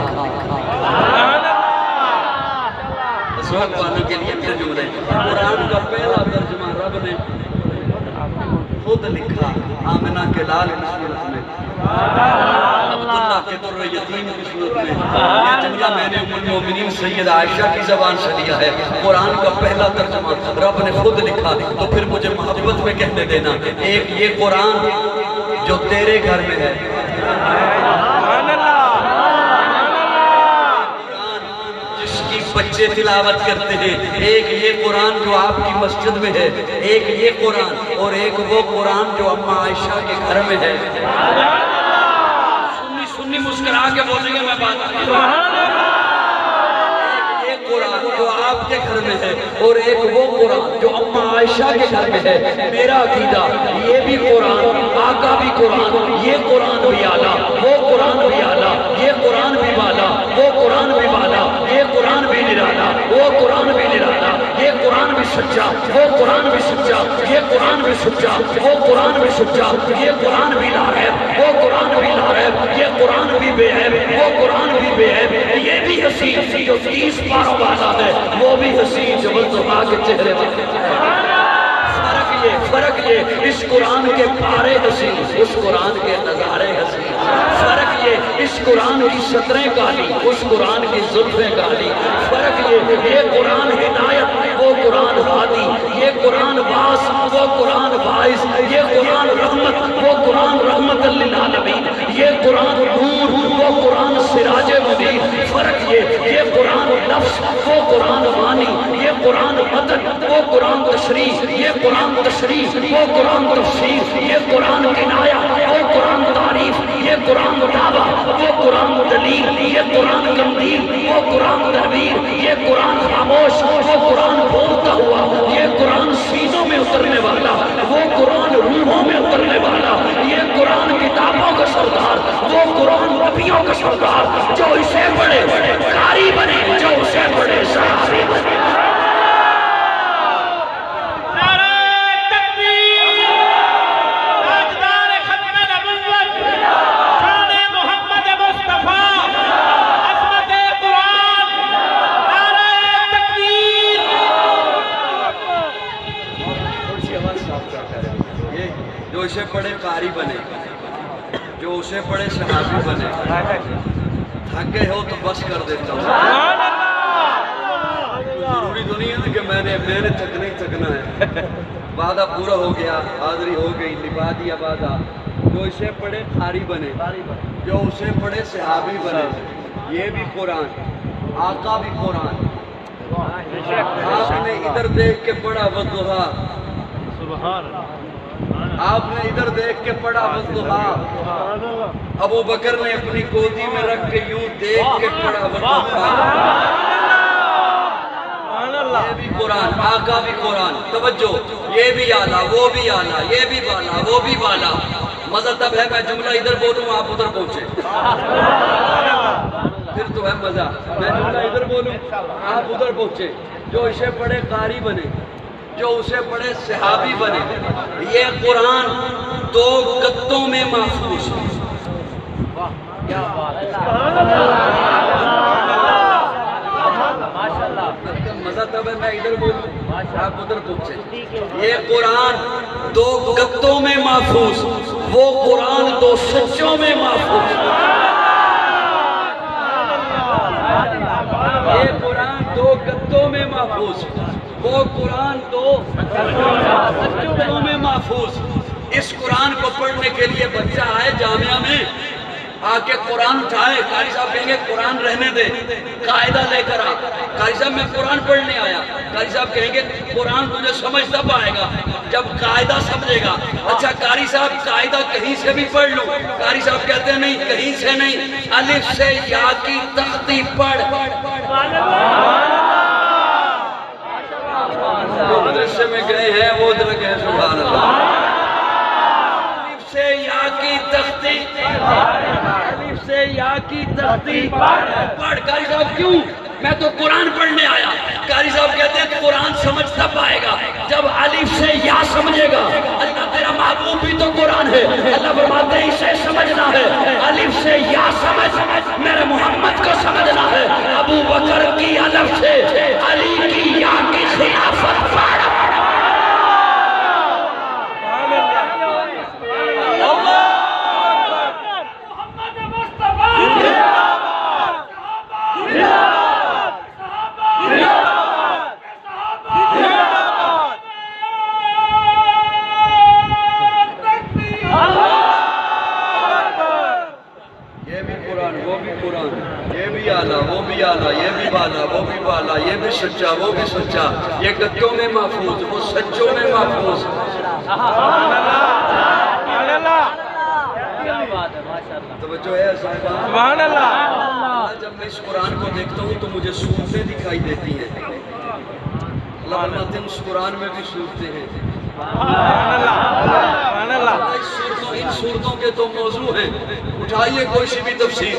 سبق پانے کے لیے میرے جملے، قرآن کا پہلا ترجمہ رب نے خود لکھا آمنہ کے لال کی صورت میں، عبداللہ کے در یتیم کی صورت میں. یہ جملہ میں نے ام المومنین سید عائشہ کی زبان سے لیا ہے. قرآن کا پہلا ترجمہ رب نے خود لکھا، تو پھر مجھے محبت میں کہنے دینا، ایک یہ قرآن جو تیرے گھر میں ہے، جس کی بچے تلاوت کرتے ہیں، ایک یہ قرآن جو آپ کی مسجد میں ہے، ایک یہ قرآن، اور ایک وہ قرآن جو اماں عائشہ کے گھر میں ہے. سنی مسکرا کے بولیں گے، میں بات یہ قرآن جو آپ کے گھر میں ہے، اور ایک وہ قرآن جو اماں عائشہ کے گھر میں ہے. میرا عقیدہ یہ بھی قرآن، آقا بھی قرآن، یہ قرآن بھی اعلیٰ، وہ قرآن بھی اعلیٰ، یہ قرآن بھی بالا، وہ قرآن بھی بالا، یہ قرآن بھی نرالا، وہ قرآن بھی نرالا، یہ قرآن بھی سچا، وہ قرآن بھی سچا، یہ قرآن بھی سچا، وہ قرآن بھی سچا، یہ قرآن بھی لاعب، وہ قرآن بھی لاعب، یہ قرآن بھی بے عیب، وہ قرآن بھی بے عیب. یہ بھی حسین جو 30 پاروں والا ہے، وہ بھی حسین جو مصطفیٰ کے چہرے پر. فرق یہ اس قرآن کے پارے حسین، اس قرآن کے نظارے حسین. فرق یہ اس قرآن کی سطریں کالی، اس قرآن کی زلفیں کالی. فرق یہ قرآن ہدایت، وہ قرآن ہادی، یہ قرآن باس، وہ قرآن باعث، یہ قرآن رحمت، وہ قرآن رحمت للعالمین، یہ قرآن نور، وہ قرآن سراج منیر. فرق یہ قرآن نفس، وہ قرآن وانی، یہ قرآن مدد، وہ قرآن تشریح، یہ قرآن تشریح، وہ قرآن تفسیر، یہ قرآن کنایا، وہ قرآن تعریف، یہ قرآن دعویٰ، وہ قرآن دلیل، یہ قرآن قندیل، وہ قرآن تنویر، یہ قرآن خاموش، وہ قرآن بولتا ہوا، یہ قرآن سینوں میں اترنے والا، وہ قرآن روحوں میں اترنے والا، یہ قرآن کتابوں کا سردار، وہ قرآن نبیوں کا سردار. جو اسے پڑھے قاری بنے، جو اسے پڑھے صحابی بنے. جو اسے پڑھے قاری بنے، جو اسے پڑھے صحابی بنے. تھک گئے ہو تو بس کر دیتا ہوں. ضروری تو نہیں ہے کہ میں نے تھکنا ہی تھکنا ہے. وعدہ پورا ہو گیا، حاضری ہو گئی، نبھا دیا وعدہ. جو اسے پڑھے قاری بنے، جو اسے پڑھے صحابی بنے. یہ بھی قرآن، آقا بھی قرآن. آپ نے ادھر دیکھ کے پڑھا والضحیٰ، آپ نے ادھر دیکھ کے پڑھا والضحیٰ. ابو بکر نے اپنی گودی میں رکھ کے یوں دیکھ کے پڑھا والضحیٰ. یہ بھی قرآن، آقا بھی قرآن. توجہ، یہ بھی اعلیٰ، وہ بھی اعلیٰ، یہ بھی بالا، وہ بھی بالا. مزہ تب ہے میں جملہ ادھر بولوں آپ ادھر پہنچے، پھر تو ہے مزہ. میں جملہ ادھر بولوں آپ ادھر پہنچے. جو اسے پڑھے قاری بنے، جو اسے پڑھے صحابی بنے. یہ قرآن 2 گتوں میں محفوظ ہے. مزہ تب ہے میں ادھر بولوں آپ ادھر پہنچے. یہ قرآن 2 گتوں میں محفوظ، وہ قرآن 2 سچوں میں محفوظ. یہ قرآن 2 گتوں میں محفوظ، وہ قرآن 2 سچوں میں محفوظ. اس قرآن کو پڑھنے کے لیے بچہ آئے جامعہ میں، آ کے قرآن اٹھائے، قاری صاحب کہیں گے قرآن رہنے دے، قاعدہ لے کر آ. قاری صاحب میں قرآن پڑھنے آیا. قاری صاحب کہیں گے قرآن تجھے سمجھ تب آئے گا جب قاعدہ سمجھے گا. اچھا قاری صاحب قاعدہ کہیں سے بھی پڑھ لوں. قاری صاحب کہتے ہیں نہیں، کہیں سے نہیں، الف سے یا کی تختی پڑھ. جو مدرسے میں گئے ہیں وہ ادھر گئے سبحان اللہ. الف سے یا کی تختی، الف سے یا کی تختی پڑھ. قاری صاحب کیوں؟ میں تو قرآن پڑھنے آیا. قاری صاحب کہتے ہیں قرآن سمجھ تب آئے گا جب الف سے یا سمجھے گا. اللہ تیرا محبوب بھی تو قرآن ہے. اللہ فرماتے ہیں اسے سمجھنا ہے، الف سے یا سمجھ، میرے محمد کو سمجھنا ہے. ابو بکر کی الف سے علی کی یا کی خلافت پڑھ. یہ بھی سچا وہ بھی سچا، یہ گدوں میں محفوظ وہ سچوں میں محفوظ۔ سبحان اللہ، کیا بات ہے، ماشاءاللہ، توجہ ہے صاحبہ، سبحان اللہ۔ جب میں اس قرآن کو دیکھتا ہوں تو مجھے صورتیں دکھائی دیتی ہیں۔ اللہ فرماتے ہیں اس قرآن میں بھی صورتیں ہیں۔ سبحان اللہ، سبحان اللہ۔ ان صورتوں کے تو موضوع ہیں، اٹھائیے کوئی سی بھی تفسیر،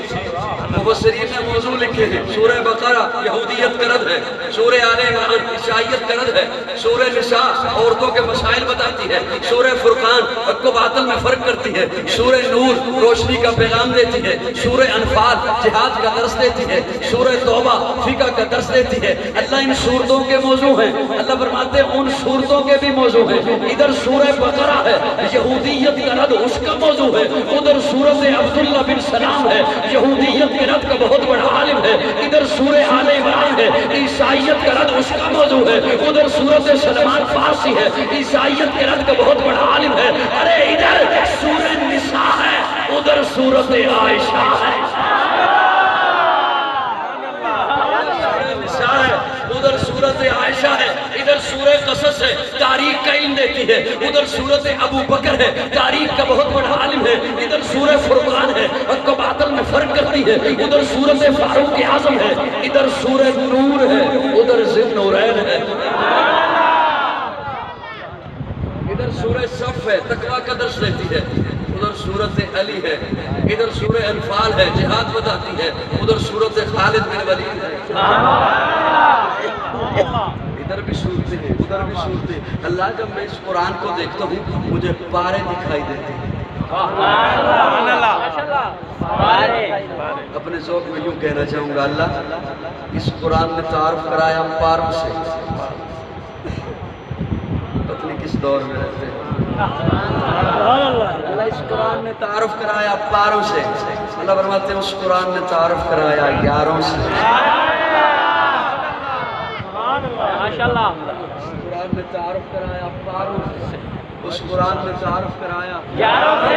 مفسرین نے موضوع لکھے ہیں۔ سورہ بقرہ یہودیت کا رد ہے، سورہ آل عمران عیسائیت کا رد ہے، سورہ نساء عورتوں کے مسائل بتاتی ہے، سورہ فرقان حق و باطل میں فرق کرتی ہے، سورہ نور روشنی کا پیغام دیتی ہے، سورہ انفال جہاد کا درس دیتی ہے، سورہ توبہ فقہ کا درس دیتی ہے۔ اللہ ان صورتوں کے موضوع ہیں، اللہ فرماتے ہیں ان صورتوں کے بھی موضوع ہیں۔ ادھر سورہ بقرہ ہے، یہودیت کا رد اس کا موضوع ہے، ادھر سورۃ عبداللہ بن سلام ہے، یہودیت کے رد کا بہت بڑا عالم ہے، ادھر سورہ آل عمران ہے، عیسائیت کا رد اس کا موضوع ہے، ادھر سورۃ سلمان فارسی ہے، عیسائیت کے رد کا بہت بڑا عالم ہے۔ ارے ادھر سورہ نساء ہے، ادھر سورۃ عائشہ ہے، ادھر سورۃ عائشہ ہے، ادھر سورہ قصص ہے، تاریخ کا علم دیتی ہے، ادھر سورۃ ابو بکر ہے، تاریخ کا بہت بڑا عالم ہے، ادھر سورہ فرقان ہے، حق و باطل میں فرق کرتی ہے، ادھر سورۃ فاروق اعظم ہے، ادھر سورہ نور ہے، ادھر ذی النورین ہے، ادھر سورہ صف ہے، تقویٰ کا درس دیتی ہے، ادھر سورۃ علی ہے، ادھر سورہ انفال ہے، جہاد بتاتی ہے، ادھر سورۃ خالد بن ولید ہے، ادھر بھی صورتیں ہیں، ادھر بھی صورتیں۔ اللہ جب میں اس قرآن کو دیکھتا ہوں مجھے پارے دکھائی دیتے ہیں۔ سبحان اللہ، اپنے ذوق میں یوں کہنا چاہوں گا، اللہ اس قرآن نے تعارف کرایا پاروں سے، پتہ نہیں کس دور میں رہتے ہیں، اللہ اس قرآن نے تعارف کرایا پاروں سے، اللہ فرماتے ہیں اس قرآن نے تعارف کرایا یاروں سے، ماشاءاللہ، اس قرآن نے تعارف کرایا پاروں سے، اس قرآن نے تعارف کرایا یاروں سے،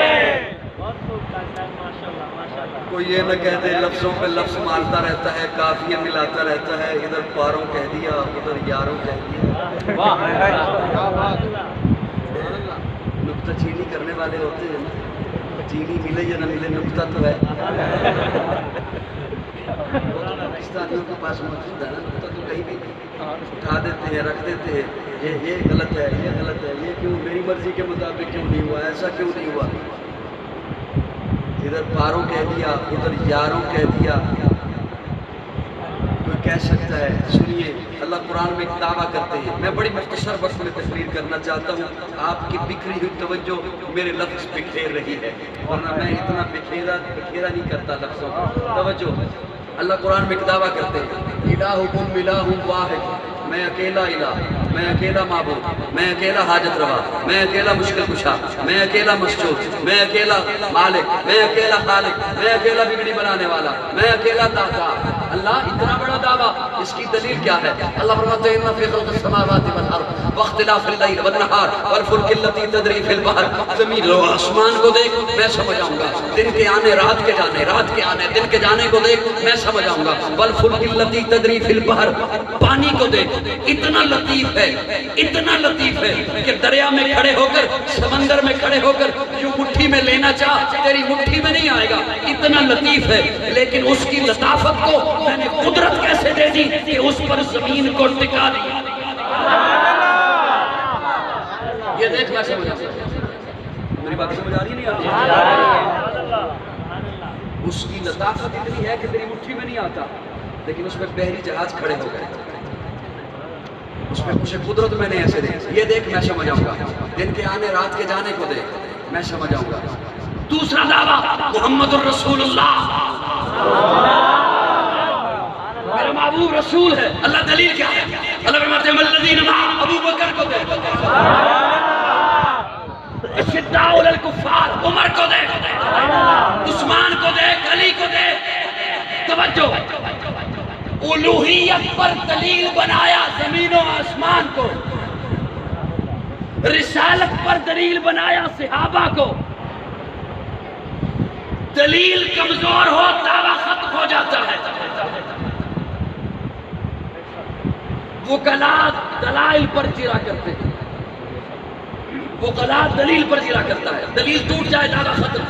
بہت خوب، ماشاءاللہ، ماشاءاللہ۔ کوئی یہ نہ کہہ دے لفظوں پہ لفظ مارتا رہتا ہے، قافیہ ملاتا رہتا ہے، ادھر پاروں کہہ دیا ادھر یاروں کہہ دیا، واہ، نکتہ چینی کرنے والے ہوتے ہیں نا، چینی ملے یا نہ ملے نکتہ تو ہے، پاکستانیوں کے پاس موجود ہے نا نکتہ، تو کہیں بھی اٹھا دیتے ہیں رکھ دیتے ہیں، یہ غلط ہے یہ غلط ہے، یہ کیوں میری مرضی کے مطابق کیوں نہیں ہوا، ایسا کیوں نہیں ہوا، ادھر پاروں کہہ دیا ادھر یاروں کہہ دیا، کوئی کہہ سکتا ہے؟ سنیے اللہ قرآن میں ایک دعویٰ کرتے ہیں، میں بڑی مختصر وقت میں تقریر کرنا چاہتا ہوں، آپ کی بکھری ہوئی توجہ میرے لفظ بکھیر رہی ہے، ورنہ میں اتنا بکھیرا نہیں کرتا لفظوں کو، توجہ۔ اللہ قرآن میں ایک دعویٰ کرتے ہیں، الہکم الہ واحد، میں اکیلا الہ، میں اکیلا معبود، میں اکیلا حاجت روا، میں اکیلا مشکل کشا، میں اکیلا مسجود، میں اکیلا مالک، میں اکیلا خالق، میں اکیلا بگڑی بنانے والا، میں اکیلا داتا۔ اللہ اتنا بڑا دعویٰ، اس کی دلیل کیا ہے؟ اللہ فرماتے ہیں ان فی خلق السماوات والارض واختلاف اللیل والنہار والفلک التی تجری فی البحر، زمین و آسمان کو دیکھ میں سمجھ آؤں گا، دن کے آنے رات کے جانے، رات کے آنے دن کے جانے کو دیکھ میں سمجھ آؤں گا، والفلک التی تجری فی البحر، پانی کو دیکھ اتنا لطیف ہے، اتنا لطیف ہے کہ دریا میں کھڑے ہو کر سمندر میں کھڑے ہو کر یوں مٹھی میں لینا چاہ تیری مٹھی میں نہیں آئے گا، اتنا لطیف ہے، لیکن اس کی لطافت کو میں نے قدرت کیسے دے دی کہ اس پر زمین کو ٹکا دیا، یہ دیکھ میں سمجھا، میری بات سمجھ آ رہی نہیں آ رہی؟ اس کی لطافت اتنی ہے کہ تیری مٹھی میں نہیں آتا، لیکن اس میں بحری جہاز کھڑے ہو گئے، اس میں کچھ قدرت میں نے ایسے دیکھ، یہ دیکھ میں سمجھ آؤں گا، دن کے آنے رات کے جانے کو دیکھ میں سمجھ آؤں گا۔ دوسرا دعویٰ محمد الرسول اللہ، میرا محبوب رسول ہے، اللہ دلیل کیا ہے؟ اللہ فرماتے ہیں والذین معه، ابو بکر کو دیکھ، اشداء علی الکفار، عمر کو دیکھ، عثمان کو دیکھ، علی کو دیکھ، توجہ، الوہیت پر دلیل بنایا زمین و آسمان کو، رسالت پر دلیل بنایا صحابہ کو، دلیل کمزور ہو دعویٰ ختم ہو جاتا ہے، وکلاء دلائل پر جرا کرتے ہیں، وکلاء دلیل پر جرا کرتا ہے، دلیل ٹوٹ جائے دعویٰ ختم،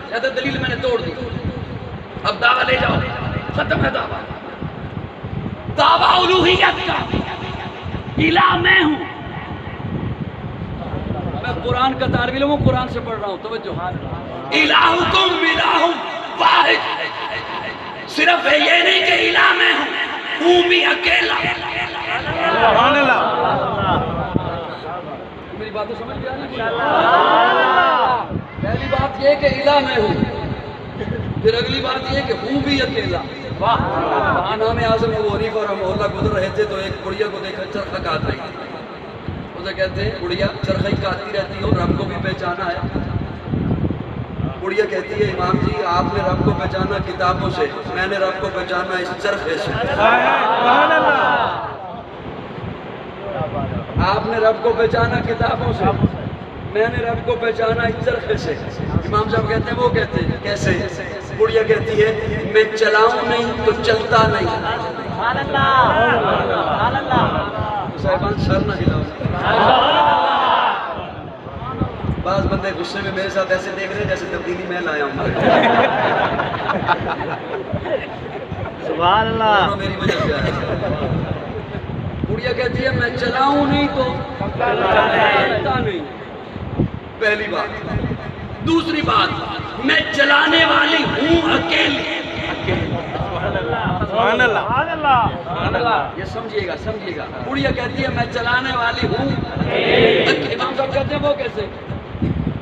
کہتے ہیں دلیل میں نے توڑ دی، اب دعویٰ لے جاؤ، ختم ہے دعویٰ۔ دعویٰ الوہیت کا، الہ میں ہوں، میں قرآن کا طالب علم ہوں، قرآن سے پڑھ رہا ہوں، توجہ، الہکم الہ واحد، صرف یہ نہیں کہ الہ میں ہوں بھی اکیلا۔ سبحان اللہ، میری باتیں سمجھ گیا نا؟ پہلی بات یہ کہ الہ میں ہوں، پھر اگلی بات یہ کہ ہوں بھی اکیلا۔ نام اعظم ابو حنیفہ رحمہ اللہ گزر رہے تھے تو ایک بڑھیا کو دیکھا چرخہ کاٹ رہی تھی، اسے کہتے ہیں بڑھیا چرخہ کاٹتی رہتی ہے اور رب کو بھی پہچانا ہے۔ بڑھیا کہتی ہے امام جی آپ نے رب کو پہچانا کتابوں سے، میں نے رب کو پہچانا اس چرخے سے۔ سبحان اللہ، آپ نے رب کو پہچانا کتابوں سے، میں نے رب کو پہچانا اس چرخے سے۔ امام صاحب کہتے ہیں وہ کہتے ہیں کیسے؟ بڑھیا کہتی ہے میں چلاؤں نہیں تو چلتا نہیں۔ سبحان اللہ، صاحبان سر نہ ہلاؤ۔ بعض بندے غصے میں میرے ساتھ ایسے دیکھ رہے ہیں جیسے تبدیلی میں لایا ہوں۔ سبحان اللہ، میری وجہ سے آیا۔ بڑھیا کہتی ہے میں چلاؤں نہیں تو چلتا نہیں، پہلی بات۔ دوسری بات میں چلانے والی ہوں اکیلی۔ سبحان اللہ، یہ سمجھیے گا۔ بڑھیا کہتی ہے میں چلانے والی ہوں، امام صاحب کہتے ہیں وہ کیسے؟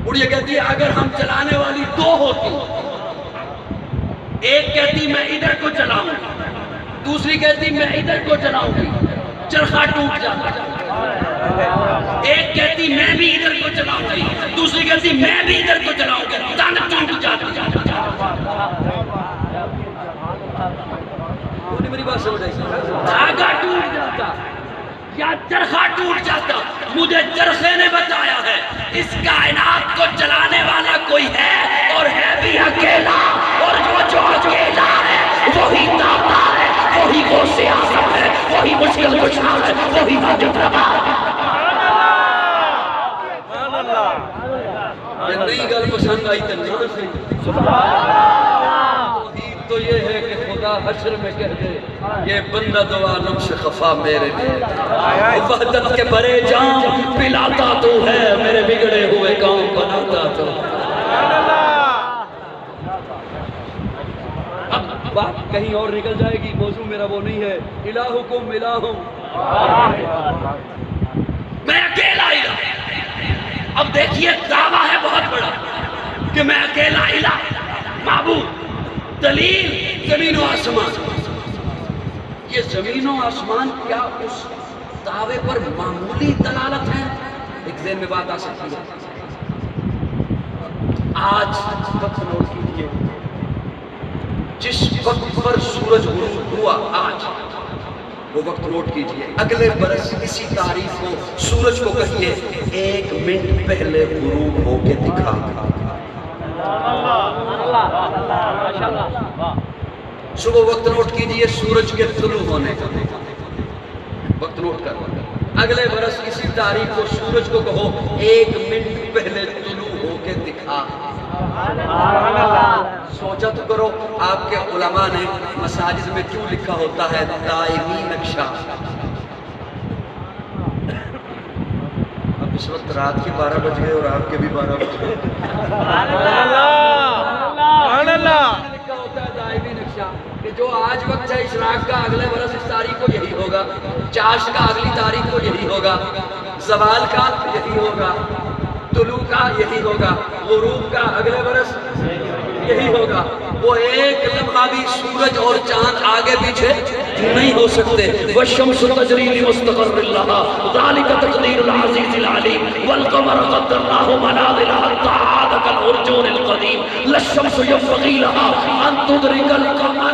بڑھیا کہتی ہے اگر ہم چلانے والی دو ہوتی، ایک کہتی میں ادھر کو چلاؤں، دوسری کہتی میں ادھر کو چلاؤں گی، چرخہ ٹوٹ جاتا۔ ایک کہتی میں بھی ادھر کو چلاؤں گی، دوسری کہتی میں بھی ادھر کو چلاؤں گی، تن ٹوٹ جاتی۔ میری بات سمجھ آئی؟ دھاگا ٹوٹ جاتا یا چرخہ ٹوٹ جاتا۔ مجھے چرخے نے بتایا ہے اس کائنات کو چلانے والا کوئی ہے اور ہے بھی اکیلا، اور جو اکیلا ہے وہی داتا ہے، وہی غوث اعظم ہے، وہی مشکل کشا ہے، وہی حاجت روا ہے۔ نئی گل پسند آئی تو نہیں صحیح۔ توحید تو یہ ہے کہ خدا حشر میں کہہ دے یہ بندہ دو عالم سے خفا میرے لیے، وحدت کے بڑے جام پلاتا تو ہے، میرے بگڑے ہوئے کام بناتا تو۔ اب بات کہیں اور نکل جائے گی، موضوع میرا وہ نہیں ہے۔ الہکم الہم، میں اکیلا الہ۔ اب دیکھیے دعویٰ ہے بہت بڑا کہ میں اکیلا الہ معبود۔ دلیل زمین و آسمان۔ یہ زمین و آسمان کیا اس دعوے پر معمولی دلالت ہے؟ ایک ذہن میں بات آ سکتی ہے۔ آج وقت نوٹ کیجیے، جس وقت پر سورج غروب ہوا آج وہ وقت نوٹ کیجیے، اگلے برس اسی تاریخ کو سورج کو کہیے 1 منٹ پہلے غروب ہو کے دکھا۔ صبح وقت نوٹ کیجئے سورج کے طلوع ہونے کا وقت نوٹ کرو، اگلے برس اسی تاریخ کو سورج کو کہو 1 منٹ پہلے طلوع ہو کے دکھا۔ سوچا تو کرو آپ کے علماء نے مساجد میں کیوں لکھا ہوتا ہے دائمی نقشہ؟ اب اس وقت رات کے 12 بج گئے اور آپ کے بھی 12 بج گئے۔ لکھا ہوتا ہے دائمی نقشہ کہ جو آج وقت ہے اشراق کا اگلے برس اس تاریخ کو یہی ہوگا، چاشت کا اگلی تاریخ کو یہی ہوگا، زوال کا یہی ہوگا، طلوع کا یہی ہوگا، غروب کا اگلے برس یہی ہوگا۔ وہ ایک لمحہ بھی سورج اور چاند آگے پیچھے نہیں ہو سکتے۔ والشمس تجری لمستقر لها ذلك تقدیر العزیز العلیم والقمر قدرناه منازل حتى عاد كالعرجون القدیم لا الشمس ينبغي لها ان تدرك القمر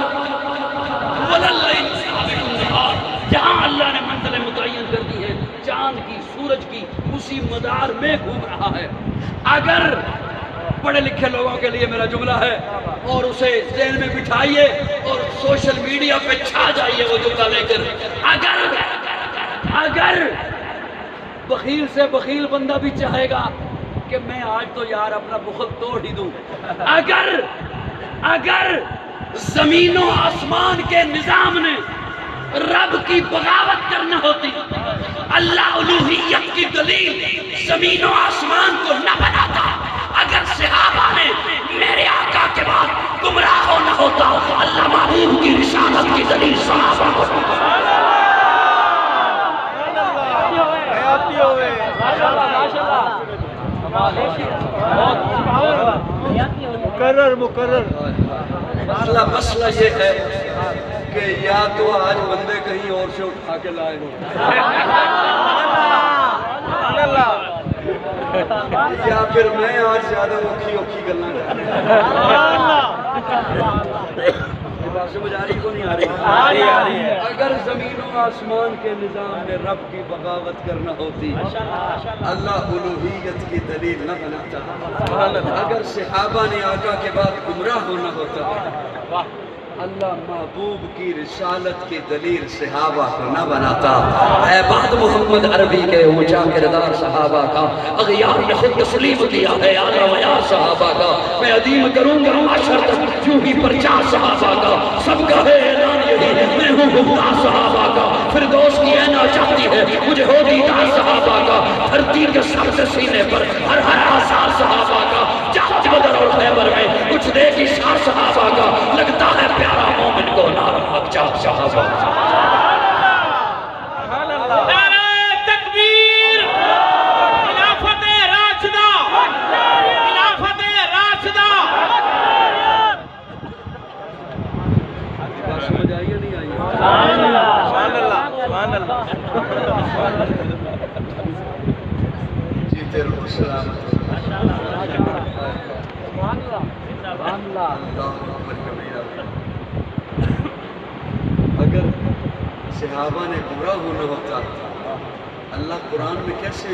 ولا الليل سابق النهار۔ جہاں اللہ نے منزل متعین کر دی ہے چاند کی، سورج کی، اسی مدار میں گھوم رہا ہے۔ اگر پڑھے لکھے لوگوں کے لیے میرا جملہ ہے اور اسے ذہن میں بٹھائیے اور سوشل میڈیا پہ چھا جائیے وہ جملہ لے کر، اگر اگر بخیل سے بخیل بندہ بھی چاہے گا کہ میں آج تو یار اپنا بخل توڑ ہی دوں، اگر زمین و آسمان کے نظام نے رب کی بغاوت کرنا ہوتی، اللہ الوہیت کی دلیل زمین و آسمان کو نہ بناتا، اگر صحابہ نے میرے آقا کے بعد گمراہ ہونا ہوتا، اللہ محبوب کی رسالت کی دلیل صحابہ کو مقرر مسئلہ یہ ہے کہ یا تو آج بندے کہیں اور سے اٹھا کے لائے ہو، یا پھر میں آج زیادہ اوکھی گلنا سمجھ آ رہی کو نہیں آ رہی؟ اگر زمین و آسمان کے نظام میں رب کی بغاوت کرنا ہوتی، اللہ الوہیت کی دلیل نہ بناتا، اگر صحابہ نے آقا کے بعد گمراہ ہونا ہوتا، اللہ محبوب کی رسالت کی دلیل صحابہ کو نہ بناتا۔ اے بعد محمد عربی کے اونچا کردار صحابہ کا، اغیار نے خود تسلیم کیا ہے آلہ و یار صحابہ کا، میں عدیم کروں گا معاشر تک کیوں ہی پرچار صحابہ کا، سب کا ہے اعلان یہی میں ہوں مختار صحابہ کا، فردوس کی اینا چاہتی ہے مجھے ہو دیدار صحابہ کا، دھرتی کے سر سے سینے پر ہر آثار صحابہ کا، جہاں بدر اور خیبر میں کچھ دیکھ اشار صحابہ کا، لگتا ہے پیارا مومن کو نعرہ حق چاہ صحابہ۔ نعرہ تکبیر، خلافت راشدہ، خلافت راشدہ۔ سمجھ آئی یا نہیں آئی؟ سبحان اللہ، سبحان اللہ۔ جیتے رہو سلامت۔ اگر صحابہ نے گمراہ ہونا ہوتا، اللہ قرآن میں کیسے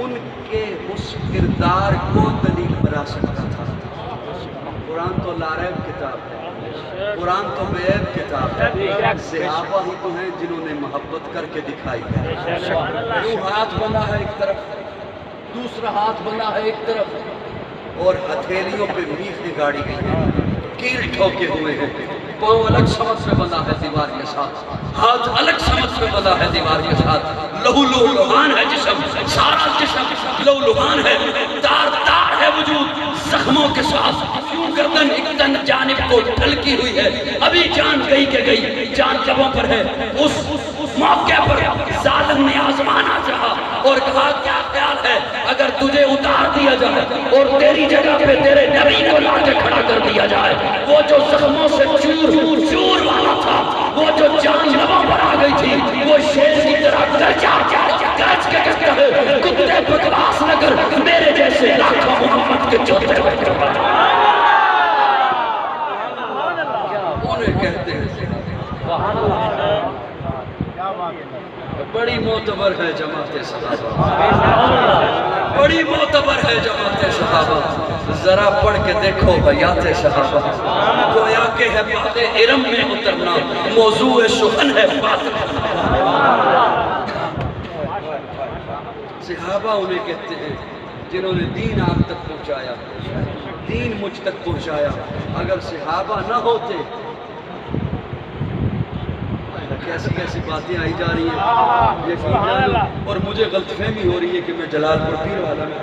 ان کے اس کردار کو دلیل بنا سکتا تھا؟ قرآن تو لاریب کتاب ہے، قرآن تو بے عیب کتاب ہے، صحابہ ہی تو ہیں جنہوں نے محبت کر کے دکھائی ہے۔ یوں ہاتھ بنا ہے ایک طرف، دوسرا ہاتھ بنا ہے ایک طرف، اور ہتھیلیوں پہ میخ گاڑی گئی ہے، کیل ٹھوکے ہوئے ہیں، پاؤں الگ سمت سے بنا ہے دیوار کے ساتھ، ہاتھ الگ سمت سے بنا ہے دیوار کے ساتھ، لہو لہان ہے جسم، سارا جسم لہو لہان ہے، تار تار ہے وجود زخموں کے ساتھ، کیوں گردن ایک تن جانب کو ڈھلکی ہوئی ہے، ابھی جان گئی کہ گئی، جان جبوں پر ہے، اس موقع پر ظالم نے آزمانا چاہا اور کہا کیا خیال ہے اگر تجھے اتار دیا جائے اور تیری جگہ پہ تیرے نبی کو لا کے کھڑا کر دیا جائے، وہ جو زخموں سے چور والا تھا، وہ جو جان لبوں پر آ گئی تھی، وہ شیر کی طرح گرج کے کہتا ہے کتے بکواس نہ کر، میرے جیسے لاکھوں محمد کے جوتے ہوئے انہیں کہتے ہیں بڑی معتبر ہے جماعت صحابہ، بڑی معتبر ہے جماعت صحابہ، ذرا پڑھ کے دیکھو بیات صحابہ، گویا کہ ہے بات ارم میں اترنا، موضوع سخن ہے بات۔ صحابہ انہیں کہتے ہیں جنہوں نے دین آپ تک پہنچایا، دین مجھ تک پہنچایا، اگر صحابہ نہ ہوتے، کیسی کیسی باتیں آئی جا رہی ہیں، اور مجھے غلط فہمی ہو رہی ہے کہ میں جلال پور پیر والا میں،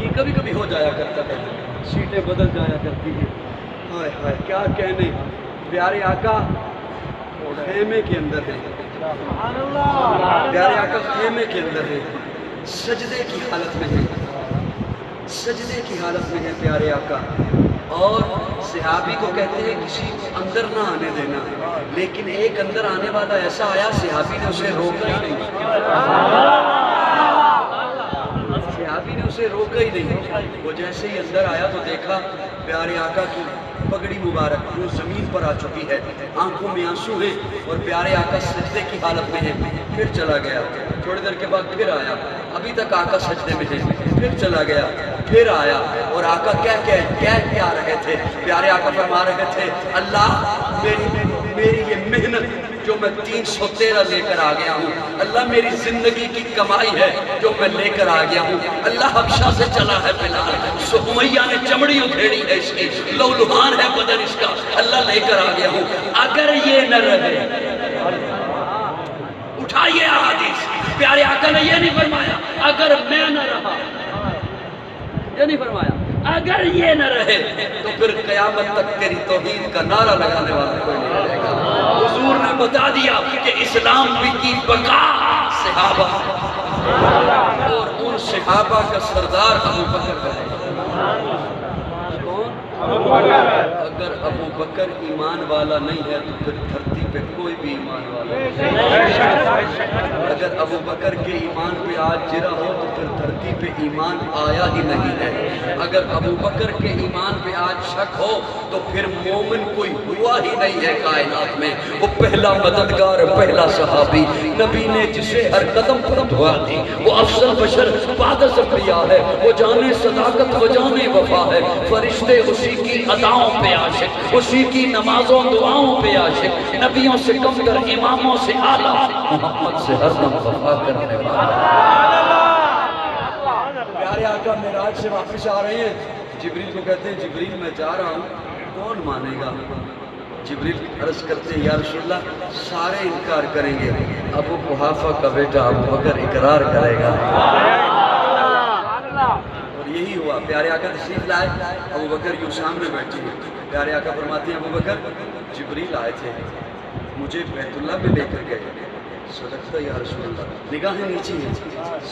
یہ کبھی کبھی ہو جایا کرتا ہے، سیٹیں بدل جایا کرتی ہیں، ہائے ہائے کیا کہنے، پیارے آقا خیمے کے اندر ہے، پیارے آقا خیمے کے اندر ہے، سجدے کی حالت میں ہے، سجدے کی حالت میں ہے پیارے آقا، اور صحابی کو کہتے ہیں کسی کو اندر نہ آنے دینا، لیکن ایک اندر آنے والا ایسا آیا صحابی نے اسے روکا ہی نہیں، صحابی نے اسے روکا ہی نہیں، وہ جیسے ہی اندر آیا تو دیکھا پیارے آقا کی پگڑی مبارک جو زمین پر آ چکی ہے، آنکھوں میں آنسو ہیں اور پیارے آقا سجدے کی حالت میں ہیں، پھر چلا گیا، تھوڑی دیر کے بعد پھر آیا، ابھی تک آقا سجدے میں ہیں، پھر چلا گیا، پھر آیا، اور آقا کیا رہے تھے، پیارے آقا فرما رہے تھے اللہ میری یہ محنت جو میں 313 لے کر آ گیا ہوں۔ اللہ میری زندگی کی کمائی ہے جو میں لے کر آ گیا ہوں۔ اللہ حبشہ سے چلا ہے بلال، سمیہ نے چمڑی ادھیڑی ہے اس کی، لولہان ہے بدن اس کا، اللہ لے کر آ گیا ہوں۔ اگر یہ نہ رہے، اٹھائیے احادیث، پیارے آقا نے یہ نہیں فرمایا اگر میں نہ رہا، یہ نہیں فرمایا اگر یہ نہ رہے تو پھر قیامت تک تیری توحید کا نعرہ لگانے والا کوئی نہیں رہے گا۔ حضور نے بتا دیا کہ اسلام کی بقا صحابہ اور ان صحابہ کا سردار ابو بکر ہے۔ اگر ابو بکر ایمان والا نہیں ہے تو پھر دھرتی پہ کوئی بھی ایمان والا نہیں۔ اگر ابو بکر کے ایمان پہ آج جرا ہو تو پھر دھرتی پہ ایمان آیا ہی نہیں ہے۔ اگر ابو بکر کے ایمان پہ آج شک ہو تو پھر مومن کوئی ہوا ہی نہیں ہے کائنات میں۔ وہ پہلا مددگار، پہلا صحابی، نبی نے جسے ہر قدم پر دعا دی، وہ افضل بشر بعد از انبیاء ہے، وہ جانے صداقت و جانے وفا ہے، فرشتے اسی کی اداؤں پہ عاشق، اسی کی نمازوں دعاؤں پہ عاشق، نبیوں سے کم کر اماموں سے اعلیٰ، محمد سے ہر دم وفا کرنے والا۔ پیارے آقا معراج سے واپس آ رہے ہیں، جبریل کو کہتے ہیں جبریل میں جا رہا ہوں، کون مانے گا؟ جبریل عرض کرتے ہیں یا رسول اللہ سارے انکار کریں گے، ابو قحافہ کا بیٹا ابو بکر اقرار کرے گا۔ اور یہی ہوا، پیارے آقا تشریف لائے، ابو بکر یوں سامنے بیٹھے ہیں، پیارے آقا فرماتے ہیں ابو بکر جبریل آئے تھے، مجھے بیت اللہ میں لے کر گئے، صدقتہ یا رسول اللہ، نگاہیں نیچی ہیں،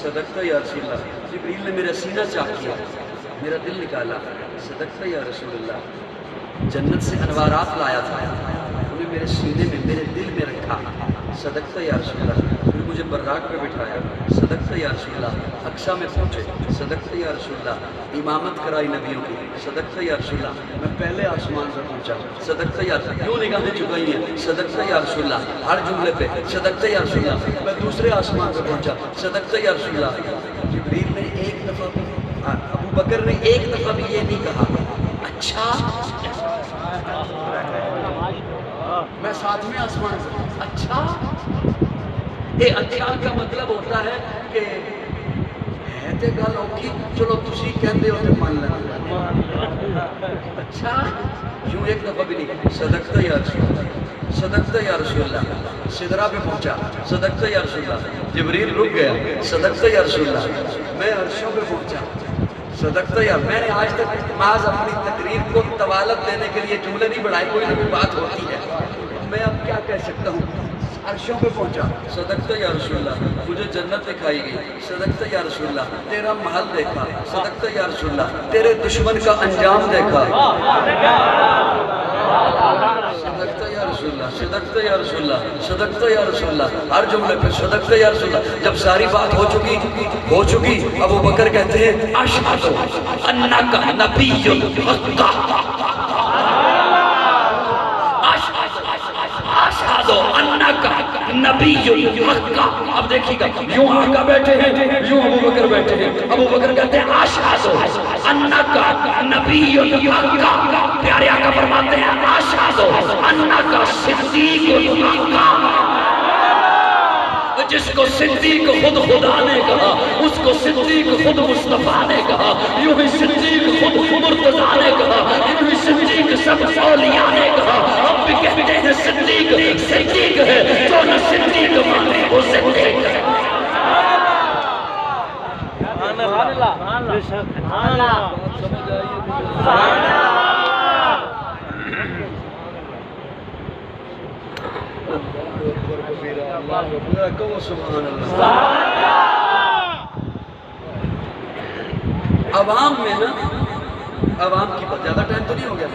صدقتہ یا رسول اللہ، جبریل نے میرا سینہ چاک کیا، میرا دل نکالا، صدقتہ یا رسول اللہ، جنت سے انوارات لایا تھا، انہیں میرے سینے میں میرے دل میں رکھا، صدقتہ یا رسول اللہ، پھر مجھے براق پہ بٹھایا، صدقتہ یا رسول اللہ، اقصیٰ میں پہنچے، صدقتہ یا رسول اللہ، امامت کرائی نبیوں کی، صدقتہ یا رسول اللہ، میں پہلے آسمان پر پہنچا، صدقتہ یا رسول اللہ، یوں نگاہیں جھکائی ہیں، صدقتہ یا رسول اللہ، ہر جملے پہ صدقتہ یا رسول اللہ، میں دوسرے آسمان پہ پہنچا، صدقتہ یا رسول اللہ۔ جبریل نے ایک دفعہ بھی، ابو بکر نے ایک دفعہ بھی یہ نہیں کہا اچھا، میں ساتویں آسمان سے، اچھا، یہ اچھا کا مطلب ہوتا ہے کہ ہے تے گل اوکھی، چلو تسی کہندے ہو تے مان لینا، اچھا یوں ایک دفعہ بھی نہیں، صدقتہ یا رسول اللہ، صدقتہ یا رسول اللہ، سدرہ پہ پہنچا، صدقتہ یا رسول اللہ، جبریل رک گیا، صدقتہ یا رسول اللہ، میں عرشوں پہ پہنچا، صدقتہ یا، میں نے آج تک محض اپنی تقریر کو طوالت دینے کے لیے جملے نہیں بڑھائے، کوئی نہ کوئی بات ہوتی ہے، میں اب کیا کہہ سکتا ہوں، عرشوں پہ پہنچا، صدقتہ یا رسول اللہ، مجھے جنت دکھائی گئی، صدقتہ یا رسول اللہ، تیرا محل دیکھا، صدقتہ یا رسول اللہ، تیرے دشمن کا انجام دیکھا، صدقتہ یا رسول اللہ، صدقتہ یا رسول اللہ، صدقتہ یا رسول اللہ، ہر جملے پہ صدقتہ یا رسول اللہ۔ جب ساری بات ہو چکی ابو بکر کہتے ہیں اشہد انک نبی حقا، اشہد انک نبی حقا۔ اب دیکھیے گا، یوں آقا بیٹھے ہیں، یوں ابو بکر بیٹھے ہیں، ابو بکر کہتے ہیں اشہد انک نبی حقا، پیارے آقا فرماتے ہیں اشہد انک صدیق حقا۔ جس کو صدیق خود خدا نے کہا، اس کو صدیق خود مصطفیٰ نے کہا، یوں ہی صدیق خود مرتضیٰ نے کہا، یوں ہی صدیق سب اولیاء نے کہا۔ اب بھی کہتے ہیں صدیق صدیق ہے، جو نہ صدیق مانے وہ صدیق ہے۔ عوام میں نا، عوام کی بات زیادہ ٹائم تو نہیں ہو گیا،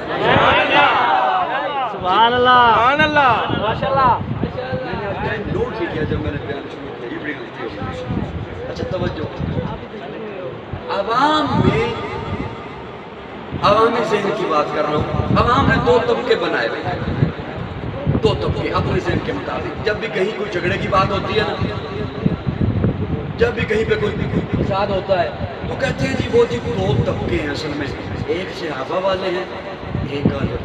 سبحان اللہ، سبحان اللہ، ماشاءاللہ۔ میں نے ٹائم نوٹ نہیں کیا جب میں نے بیان شروع کیا، یہ بڑی غلطی ہو گئی۔ اچھا توجہ، عوام میں عوامی ذہن کی بات کر رہا ہوں، عوام نے دو طبقے بنائے ہوئے ہیں، دو طبقے اپنے ذہن کے مطابق۔ جب بھی کہیں کوئی جھگڑے کی بات ہوتی ہے نا، جب بھی کہیں پہ کوئی فساد ہوتا ہے تو کہتے ہیں جی وہ جی دو طبقے ہیں اصل میں، ایک صحابہ والے ہیں، ایک اہل بیت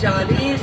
40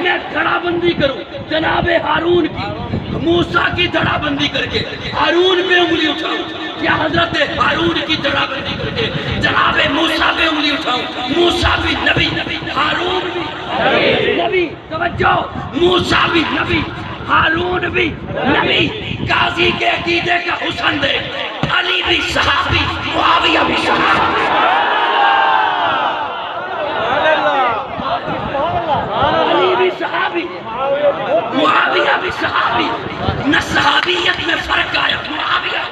میں دھڑا بندی کروں جناب ہارون کی موسیٰ کی دھڑا بندی کر کے ہارون پہ انگلی اٹھاؤں یا حضرت ہارون کی دھڑا بندی کر کے جناب موسیٰ پہ انگلی اٹھاؤں موسیٰ بھی نبی ہارون بھی نبی توجہ موسیٰ بھی نبی ہارون بھی نبی قاضی کے عقیدے کا حسن دے علی بھی صحابی معاویہ بھی صحابی علی بھی صحابی معاویہ بھی صحابی نہ صحابیت میں فرق آیا معاویہ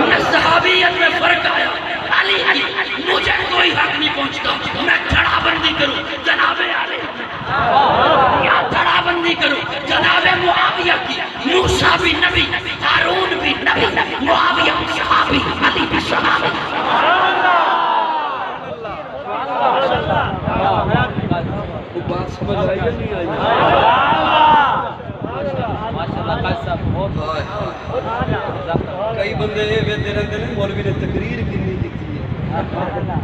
نہ صحابیت میں فرق آیا علی کی مجھے کوئی حق نہیں پہنچتا میں دھڑا بندی کروں جناب علی یا دھڑا بندی کروں جناب معاویہ کی موسیٰ بھی نبی ہارون بھی نبی معاویہ بھی صحابی علی بھی صحابی وہ بات سمجھ آئی یا نہیں آئی؟ ہائے ہائے کئی بندے یہ ویدے رہتے ہیں مولوی نے تقریر کنی کی ہے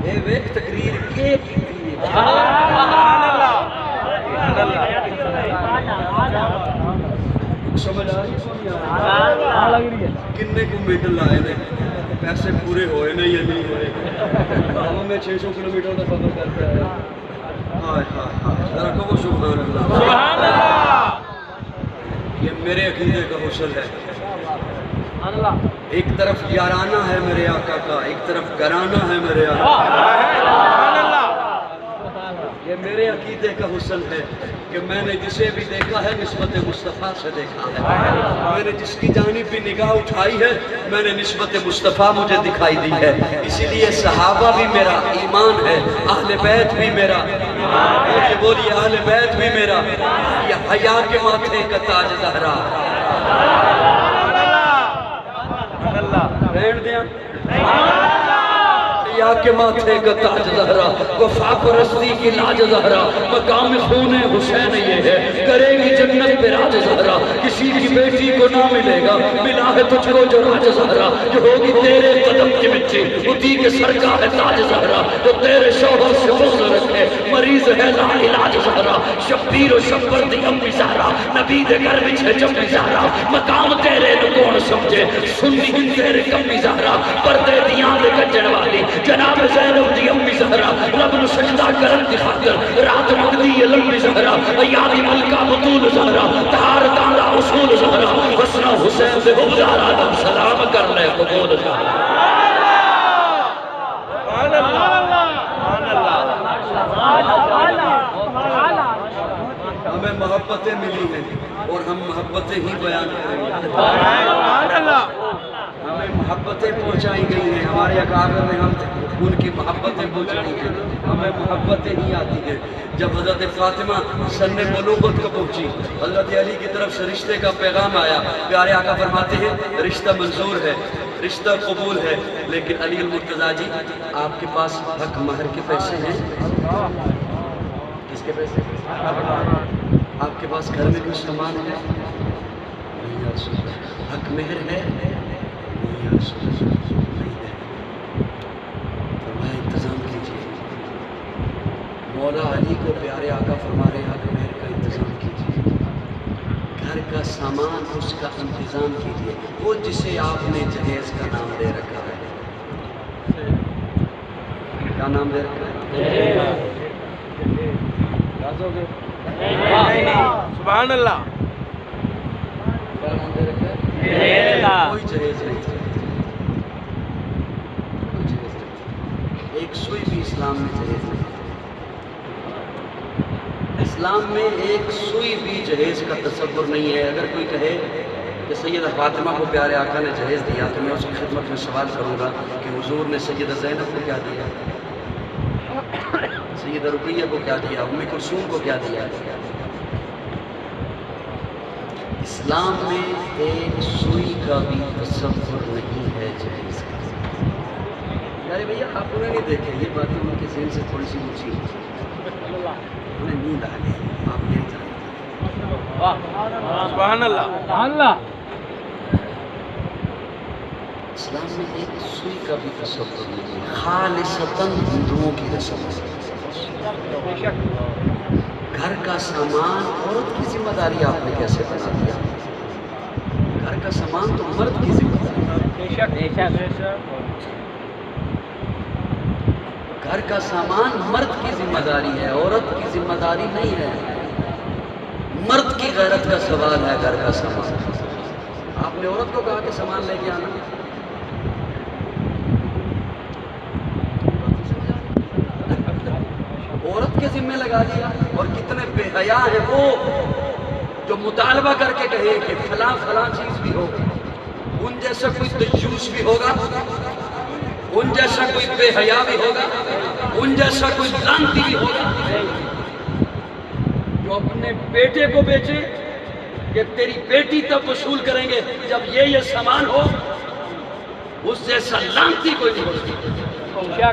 یہ ویک تقریر کے کی ہے سمجھ آئی کنے کو میڈل آئے نے پیسے پورے ہوئے نہیں یا نہیں ہوئے ہم میں 600 کلومیٹر کا سفر کرتے ہیں ہائے ہائے ہائے ذرا کہو سبحان اللہ یہ میرے عقیدے کا حسن ہے ایک طرف یارانہ ہے میرے آقا کا ایک طرف گرانہ ہے میرے آقا یہ میرے عقیدے کا حسن ہے کہ میں نے جسے بھی دیکھا ہے نسبت مصطفیٰ سے دیکھا ہے میں نے جس کی جانب بھی نگاہ اٹھائی ہے میں نے نسبت مصطفیٰ مجھے دکھائی دی ہے اسی لیے صحابہ بھی میرا ایمان ہے اہل بیت بھی میرا بولیے اہل بیت بھی میرا یہ حیا کے ماتھے کا تاج زہرا رہن دیا یا کے ماتھے کا تاج زہرا وفا پرستی کی لاج زہرا مقام خون حسین یہ ہے کرے گی جنت پہ راج زہرا کسی کی بیٹی کو نہ ملے گا ملا ہے تجھ کو جو راج زہرا جو ہوگی تیرے قدم کی مٹی اسی کے سر کا ہے تاج زہرا جو تیرے شوہر سے بغض رکھے مریض ہے لا علاج زہرا شبیر و شبر دی امی زہرا نبی دے گھر بچ ہے جمی زہرا مقام تیرے نو کون سمجھے سنی تیرے کمی زہرا پردے دیاں دے گجڑ والی جناب زینب دی امی زہرا رب نو سجدہ کرن دی خاطر رات مگدی یہ لمبی زہرا ایادی ملکہ بطول زہرا تہار دانا اصول زہرا حسن حسین دے حبدار آدم سلام کر لے قبول زہرا ہمیں محبتیں ملی ہیں اور ہم محبتیں ہی بیان کریں گے ہمیں محبتیں پہنچائی گئی ہیں ہمارے اکابر نے ہم ان کی محبتیں پہنچائی ہیں ہمیں محبتیں ہی آتی ہیں جب حضرت فاطمہ سن بلوغت کو پہنچی حضرت علی کی طرف سے رشتے کا پیغام آیا پیارے آقا فرماتے ہیں رشتہ منظور ہے رشتہ قبول ہے لیکن علی المرتضیٰ جی آپ کے پاس حق مہر کے پیسے ہیں کس کے پیسے آپ کے پاس گھر میں کچھ سامان ہے حق مہر ہے فرمایا انتظام کیجئے مولا علی کو پیارے آقا فرما رہے حق مہر کا انتظام کیجئے گھر کا سامان اس کا انتظام کیجئے وہ جسے آپ نے جہیز کا نام دے رکھا ہے کیا نام دے رکھا ہے سبحان اللہ کیا نام دے رکھا ہے کوئی جہیز نہیں تھا ایک سوئی بھی اسلام میں جہیز نہیں اسلام میں ایک سوئی بھی جہیز کا تصور نہیں ہے اگر کوئی کہے کہ سیدہ فاطمہ کو پیارے آقا نے جہیز دیا تو میں اس کی خدمت میں سوال کروں گا کہ حضور نے سیدہ زینب کو کیا دیا سیدہ رقیہ کو کیا دیا ام کلثوم کو کیا دیا اسلام میں ایک سوئی کا بھی تصور نہیں ہے جہیز کا یار بھیا آپ انہیں نہیں دیکھیں یہ باتیں ان کے ذہن سے تھوڑی سی اونچی انہیں نیند آ گئی آپ نہیں جانتے سبحان اللہ اسلام میں ایک سوئی کا بھی تصور نہیں ہے خالصتاً ہندوؤں کی رسم ہے گھر کا سامان عورت کی ذمہ داری آپ نے کیسے بنا دیا؟ گھر کا سامان تو مرد کی ذمہ داری ہے۔ گھر کا سامان مرد کی ذمہ داری ہے، عورت کی ذمہ داری نہیں ہے۔ مرد کی غیرت کا سوال ہے گھر کا سامان۔ آپ نے عورت کو کہا کہ سامان لے کے آنا، عورت کے ذمہ لگا دیا۔ اور کتنے بے حیا ہیں وہ جو مطالبہ کر کے کہے کہ فلاں فلاں چیز بھی ہوگی، ان جیسا کوئی دجوس بھی ہوگا، ان جیسا کوئی بے حیا بھی ہوگا، ان جیسا کوئی لعنتی بھی ہوگا جو اپنے بیٹے کو بیچے کہ تیری بیٹی تب وصول کریں گے جب یہ سامان ہو۔ اس جیسا لعنتی کوئی نہیں ہو سکتا،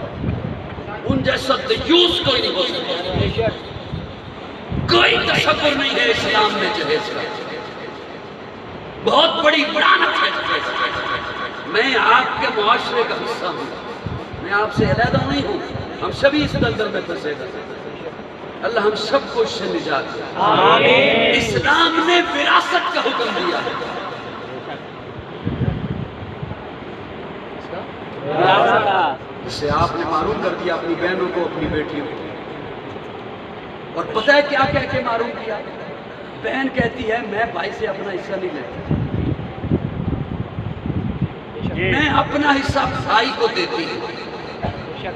ان جیسا دیوس کوئی نہیں ہو سکتا۔ کوئی تصور نہیں ہے اسلام میں جہیز کا، بہت بڑی لعنت ہے جہیز۔ میں آپ کے معاشرے کا حصہ ہوں، میں آپ سے علیحدہ نہیں ہوں، ہم سبھی اس دلدل میں پھنسے گا۔ اللہ ہم سب کو اس سے نجات دے۔ اسلام نے وراثت کا حکم دیا ہے۔ جسے آپ نے معلوم کر دیا اپنی بہنوں کو، اپنی بیٹیوں کو۔ اور پتہ ہے کیا کہہ کے معلوم کیا؟ بہن کہتی ہے میں بھائی سے اپنا حصہ نہیں لیتی، میں اپنا حصہ بھائی کو دیتی ہوں۔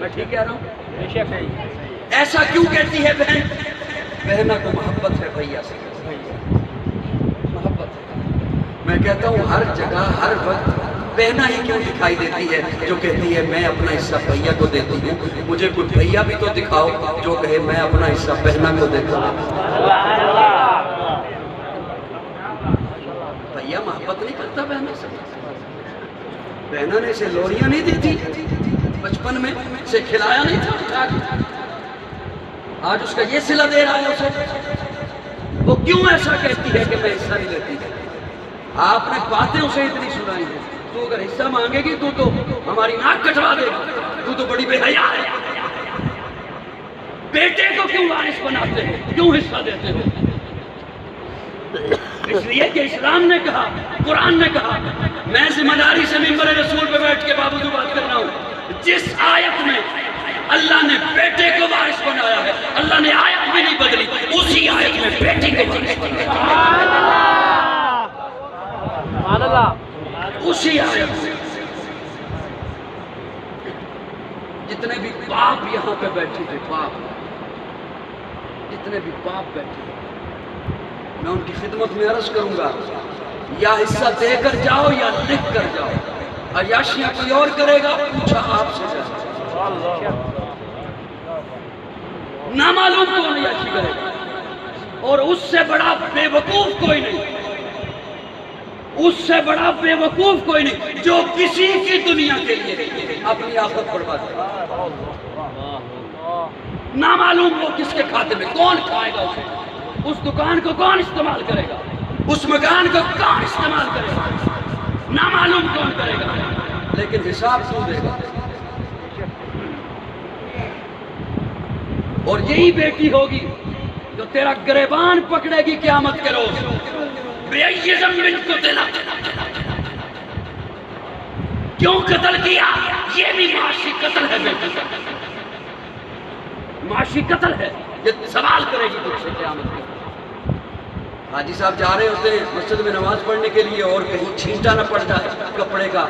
میں ٹھیک کہہ رہا ہوں؟ ایسا کیوں کہتی ہے بہن؟ بہنہ کو محبت ہے بھیا سے، محبت ہے۔ میں کہتا ہوں ہر جگہ ہر وقت بہنہ ہی کیوں دکھائی دیتی ہے جو کہتی ہے میں اپنا حصہ بھیا کو دیتی ہوں؟ مجھے کوئی بھیا بھی تو دکھاؤ جو کہے میں اپنا حصہ بہنہ کو دیتا ہوں۔ بھیا محبت نہیں کرتا بہنوں سے؟ بہنہ نے اسے لوریاں نہیں دی تھی بچپن میں، اسے کھلایا نہیں تھا؟ آج اس کا یہ صلہ دے رہا ہے اسے۔ وہ کیوں ایسا کہتی ہے کہ میں حصہ نہیں لیتی؟ آپ نے باتیں اسے اتنی سنائی ہیں، تو اگر حصہ مانگے گی تو ہماری ناک کٹوا دے گا، تو بڑی بے حیا ہے۔ بیٹے کو کیوں وارث بناتے ہیں، کیوں حصہ دیتے ہو؟ اس لیے کہ اسلام نے کہا، قرآن نے کہا۔ میں ذمہ داری سے ممبر رسول پہ بیٹھ کے باوجود بات کر رہا ہوں، جس آیت میں اللہ نے بیٹے کو وارث بنایا ہے، اللہ نے آیت بھی نہیں بدلی، اسی آیت میں بیٹی کو وارث بنایا ہے، اسی آیت میں۔ جتنے بھی باپ یہاں پہ بیٹھے تھے، باپ، جتنے بھی باپ بیٹھے، میں ان کی خدمت میں عرض کروں گا یا حصہ دے کر جاؤ یا لکھ کر جاؤ۔ عیاشیاں کوئی اور کرے گا، پوچھا آپ سے جائے، نامعلوم کون عیاشی کرے گا، اور اس سے بڑا بے وقوف کوئی نہیں، اس سے بڑا بے وقوف کوئی نہیں جو کسی کی دنیا کے لیے اپنی آخرت برباد کرے۔ نامعلوم وہ کس کے کھاتے میں، کون کھائے گا اسے، اس دکان کو کون استعمال کرے گا، اس مکان کو کون استعمال کرے گا، نامعلوم کون کرے گا، لیکن حساب تو دے گا۔ اور یہی بیٹی ہوگی جو تیرا گریبان پکڑے گی قیامت کے روز۔ کیوں قتل کیا؟ یہ بھی معاشی قتل ہے بیٹی کا، معاشی قتل ہے، یہ سوال کرے گی تجھ سے قیامت کے۔ حاجی صاحب جا رہے ہوتے ہیں مسجد میں نماز پڑھنے کے لیے، اور کہیں چھینٹا نہ پڑ جائے کپڑے کا،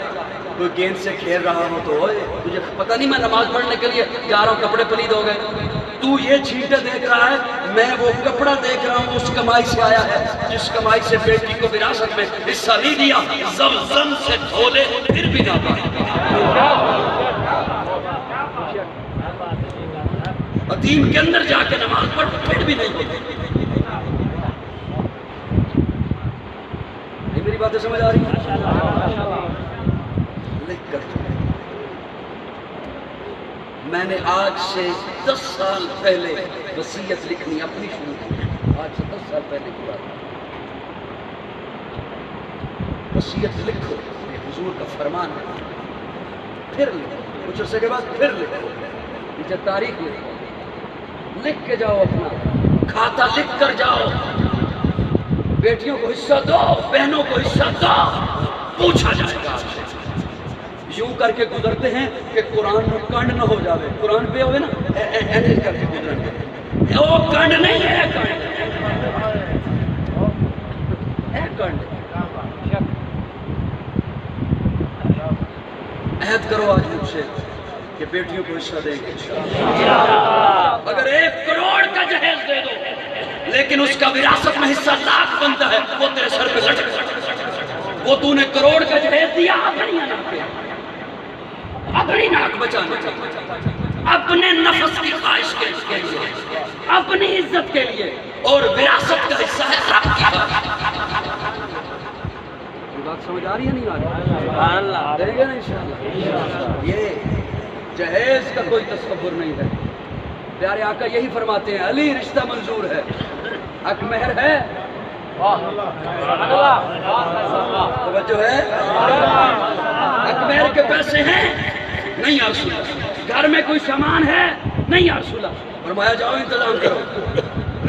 کوئی گیند سے کھیل رہا ہو تو تجھے پتہ نہیں میں نماز پڑھنے کے لیے جا رہا ہوں، کپڑے پلید ہو گئے، تو یہ چھینٹے دیکھ رہا ہے، میں وہ کپڑا دیکھ رہا ہوں، اس کمائی سے آیا ہے جس کمائی سے بیٹی کو وراثت میں حصہ نہیں دیا، زمزم سے دھولے پھر بھی نہ پائے، عظیم کے اندر جا کے نماز پڑھ پھر بھی نہیں ہوتی۔ میری باتیں سمجھ آ رہی ہیں؟ لکھ کر میں نے آج سے 10 سال پہلے وصیت لکھنی اپنی شروع کی، آج سے 10 سال پہلے کی بات۔ وصیت لکھو، یہ حضور کا فرمان ہے، پھر لکھو، کچھ عرصے کے بعد پھر لکھو، نیچے تاریخ لکھو، لکھ کے جاؤ اپنا کھاتا لکھ کر جاؤ، بیٹیوں کو حصہ دو، بہنوں کو حصہ دو، پوچھا جائے گا آپ سے۔ یوں کر کے گزرتے ہیں کہ قرآن میں کنڈ نہ ہو جاوے، قرآن پہ ہوئے نا ایسے کر کے گزریں گے، وہ کنڈ نہیں ہے، کنڈ ہے، کنڈ۔ عہد کرو آج مجھ سے کہ بیٹیوں کو حصہ دیں گے انشاءاللہ۔ اگر 1 کروڑ کا جہیز دے دو لیکن اس کا وراثت میں حصہ لاکھ بنتا ہے، وہ تیرے سر پہ لٹک، وہ تو نے کروڑ کا جہیز دیا اپنی ناک پہ، اپنی ناک بچانے کے لیے، اپنے نفس کی خواہش کے لیے، اپنی عزت کے لیے، اور وراثت کا حصہ ہے آپ کی خواہش۔ یہ بات سمجھ آ رہی ہے نہیں آ رہی؟ دیں گے نا انشاءاللہ۔ یہ جہیز کا کوئی تصور نہیں ہے۔ پیارے آقا یہی فرماتے ہیں، علی رشتہ منظور ہے، حق مہر ہے، توجہ ہے، حق مہر کے پیسے ہیں نہیں یا رسول اللہ، گھر میں کوئی سامان ہے نہیں یا رسول اللہ، فرمایا جاؤ انتظام کرو،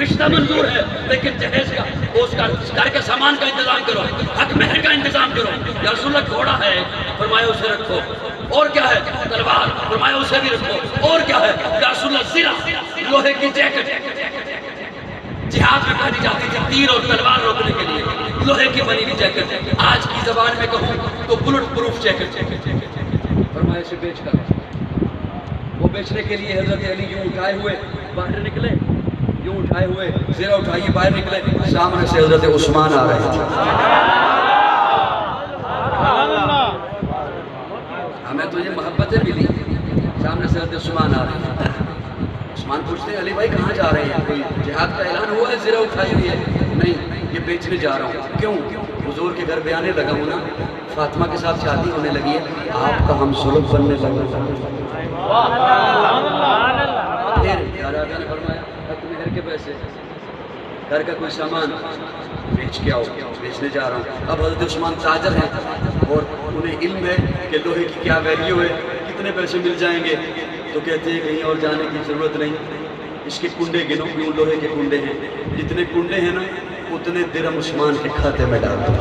رشتہ منظور ہے لیکن جہیز کا، اس کا گھر کے سامان کا انتظام کرو، حق مہر کا انتظام کرو۔ یا رسول اللہ گھوڑا ہے، فرمایا اسے رکھو، اور کیا ہے؟ تلوار، فرمایا اسے بھی رکھو، اور کیا ہے؟ یا رسول اللہ زرہ، لوہے کی جیکٹ، جہاد میں پہنی جاتی تھی تیر اور تلوار روکنے کے لیے، لوہے کی بنی ہوئی جیکٹ، آج کی زبان میں کہوں تو بلٹ پروف جیکٹ، فرمایا اسے بیچ کر۔ وہ بیچنے کے لیے حضرت علی یوں اٹھائے ہوئے باہر نکلے، یوں اٹھائے ہوئے زیرہ اٹھائیے باہر نکلے، سامنے سے حضرت عثمان آ رہے تھے۔ ہمیں تو یہ محبتیں ملی، سامنے سے حضرت عثمان آ رہے ہیں۔ عثمان پوچھتے ہیں علی بھائی کہاں جا رہے ہیں؟ کوئی جہاد کا اعلان ہوا ہے؟ زیرہ اٹھائی ہوئی ہے؟ نہیں، یہ بیچنے جا رہا ہوں۔ کیوں؟ حضور کے گھر بیانے لگا ہوں نا، فاطمہ کے ساتھ شادی ہونے لگی ہے، آپ کا ہم سلوک بننے لگا۔ پھر یار آقا نے فرمایا حق مہر کے پیسے، گھر کا کوئی سامان بیچ کے آؤ، بیچنے جا رہا ہوں۔ اب حضرت عثمان تاجر ہیں اور انہیں علم ہے کہ لوہے کی کیا ویلیو ہے، کتنے پیسے مل جائیں گے، تو کہتے ہیں کہیں اور جانے کی ضرورت نہیں، اس کے کنڈے گنو، یوں لوہے کے کنڈے ہیں، جتنے کنڈے ہیں نا اتنے درہم عثمان کے کھاتے میں ڈال دو۔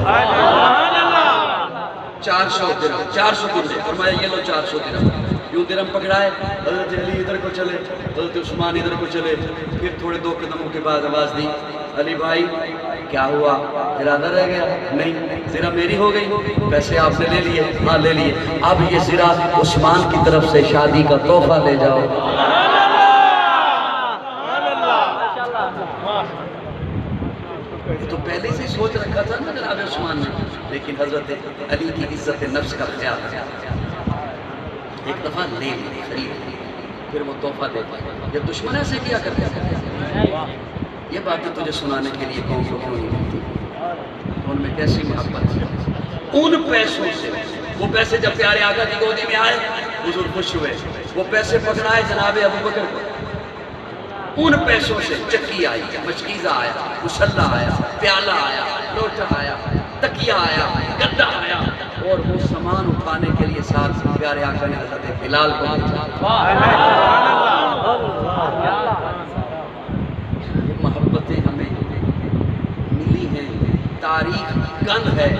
400 درہم، 400 کنڈے، فرمایا یہ لو 400 درہم۔ یوں درہم پکڑائے، حضرت علی ادھر کو چلے، حضرت عثمان ادھر کو چلے، پھر تھوڑے 2 قدموں کے بعد آواز دی، علی بھائی کیا ہوا؟ ارادہ رہ گیا؟ نہیں، زرہ میری ہو گئی، پیسے آپ نے لے لیے؟ ہاں لے لیے، اب یہ زرہ عثمان کی طرف سے شادی کا تحفہ لے جاؤ۔ یہ تو پہلے سے سوچ رکھا تھا نا جناب عثمان نے، لیکن حضرت علی کی عزت نفس کا خیال ہے، ایک دفعہ لے لی، خرید لی، پھر وہ تحفہ دیتا ہے۔ یہ دشمن ایسے کیا کرتے ہیں؟ یہ باتیں تجھے سنانے کے لیے قوم کو کیوں نہیں ملتی؟ ان میں کیسی محبت ہے ان پیسوں سے۔ وہ پیسے جب پیارے آقا کی گودی میں آئے حضور خوش ہوئے، وہ پیسے پکڑائے جناب ابو بکر کو، ان پیسوں سے چکی آئی، مشکیزہ آیا، مسلح آیا، پیالہ آیا، لوٹا آیا، تکیہ آیا، گدا آیا، اور وہ سامان اٹھانے کے لیے ساتھ پیارے آقا نے حضرت بلال کو یہ محبتیں ہمیں ملی ہیں۔ تاریخ گند ہے،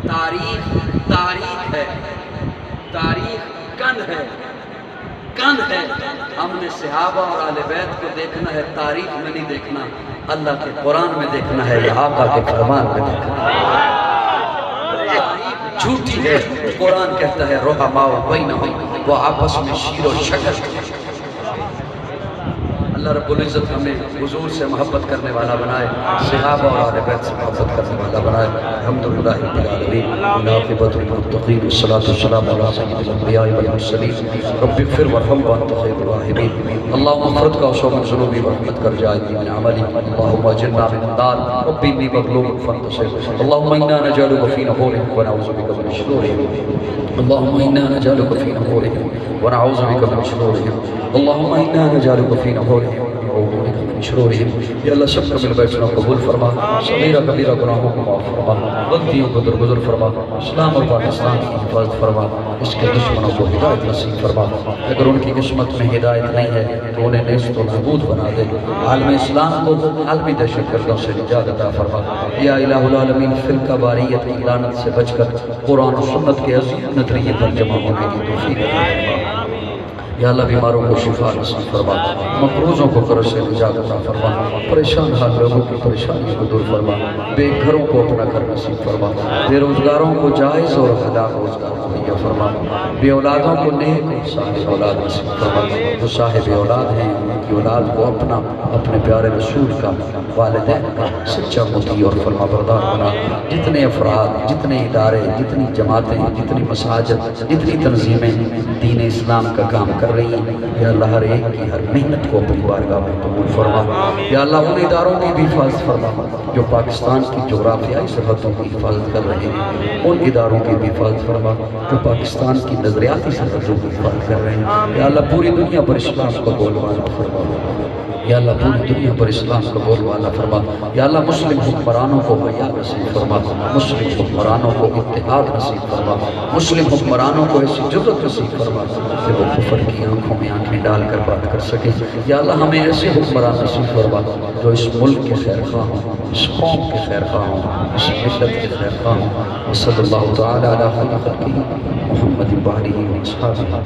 تاریخ ہے، تاریخ گند ہے، گند ہے۔ ہم نے صحابہ اور اہل بیت کو دیکھنا ہے، تاریخ میں نہیں دیکھنا، اللہ کے قرآن میں دیکھنا ہے، یا آقا کے فرمان میں دیکھنا ہے۔ جھوٹی ہے، قرآن کہتا ہے رحماء بینہم، وہ آپس میں شیر و شکر۔ اللہ رب العزت ہمیں حضور سے محبت کرنے والا بنائے، صحابہ اور اہل بیت سے محبت کرنے والا بنائے۔ الحمدللہ رب العالمین، عاقبۃ للمتقین، والصلاۃ والسلام علی سید الانبیاء والمرسلین، رب اغفر وارحم وانت خیر الراحمین۔ اللہم مغفرت کا وسوء من ذنوبی ورحمت کر جائے من عملی، اللہم اجرنا من النار، رب انی مغلوب فانتصر، اللہم انا نجعلک فی نحورہم ونعوذ بک من شرورہم، اللہم انا نجعلک فی نحورہم ونعوذ بک من شرورہم، اللہم انا نجعلک فی نحورہم ونعوذ بک من من شرورهم یا اللہ سب کا مل بیٹھنا قبول فرما صغیرہ کبیرہ گناہوں کو معاف فرما غلطیوں کو درگزر فرما اسلام اور پاکستان کی حفاظت فرما اس کے دشمنوں کو ہدایت نصیب فرما اگر ان کی قسمت میں ہدایت نہیں ہے تو انہیں نیست و نابود بنا دے عالم اسلام کو عالمی دہشت گردوں سے نجات عطا فرما یا الہ العالمین فرقہ واریت کی لعنت سے بچ کر قرآن و سنت کے عظیم نظریے پر جمع ہونے کی توفیق عطا فرما یا اللہ بیماروں کو شفا نصیب فرما مقروضوں کو قرض سے نجات عطا فرما پریشان حال لوگوں کی پریشانیوں کو دور فرما بے گھروں کو اپنا گھر نصیب فرما بے روزگاروں کو جائز اور حلال روزگار مہیا فرما بے اولادوں کو نیک صاحب اولاد نصیب فرما جو صاحب اولاد ہیں ان کی اولاد کو اپنے پیارے رسول کا والدین کا سچا مطیع اور فرما بردار بنا جتنے افراد جتنے ادارے جتنی جماعتیں جتنی مساجد جتنی تنظیمیں دین اسلام کا کام کر رہی ہیں یا اللہ ہر ایک کی ہر محنت کو اپنی بارگاہ میں قبول فرما یا اللہ ان اداروں کی بھی حفاظت فرما جو پاکستان کی جغرافیائی سرحدوں کی حفاظت کر رہے ہیں ان اداروں کی بھی حفاظت فرما جو پاکستان کی نظریاتی سرحدوں کی حفاظت کر رہے ہیں یا اللہ پوری دنیا پر اسلام کو بول والا فرما یا اللہ پوری دنیا پر اسلام کا بول والا فرما یا اللہ مسلم حکمرانوں کو حیا نصیب فرما مسلم حکمرانوں کو اتحاد نصیب فرما مسلم حکمرانوں کو ایسی جرأت نصیب فرما کہ وہ کفر کی آنکھوں میں آنکھیں ڈال کر بات کر سکے یا اللہ ہمیں ایسے حکمران نصیب فرما جو اس ملک کے خیر خواہ ہوں اس قوم کے خیر خواہ ہوں اس ملت کے خیر خواہ ہوں صلی اللہ تعالی علی خیر خلقہ محمد وآلہ وصحبہ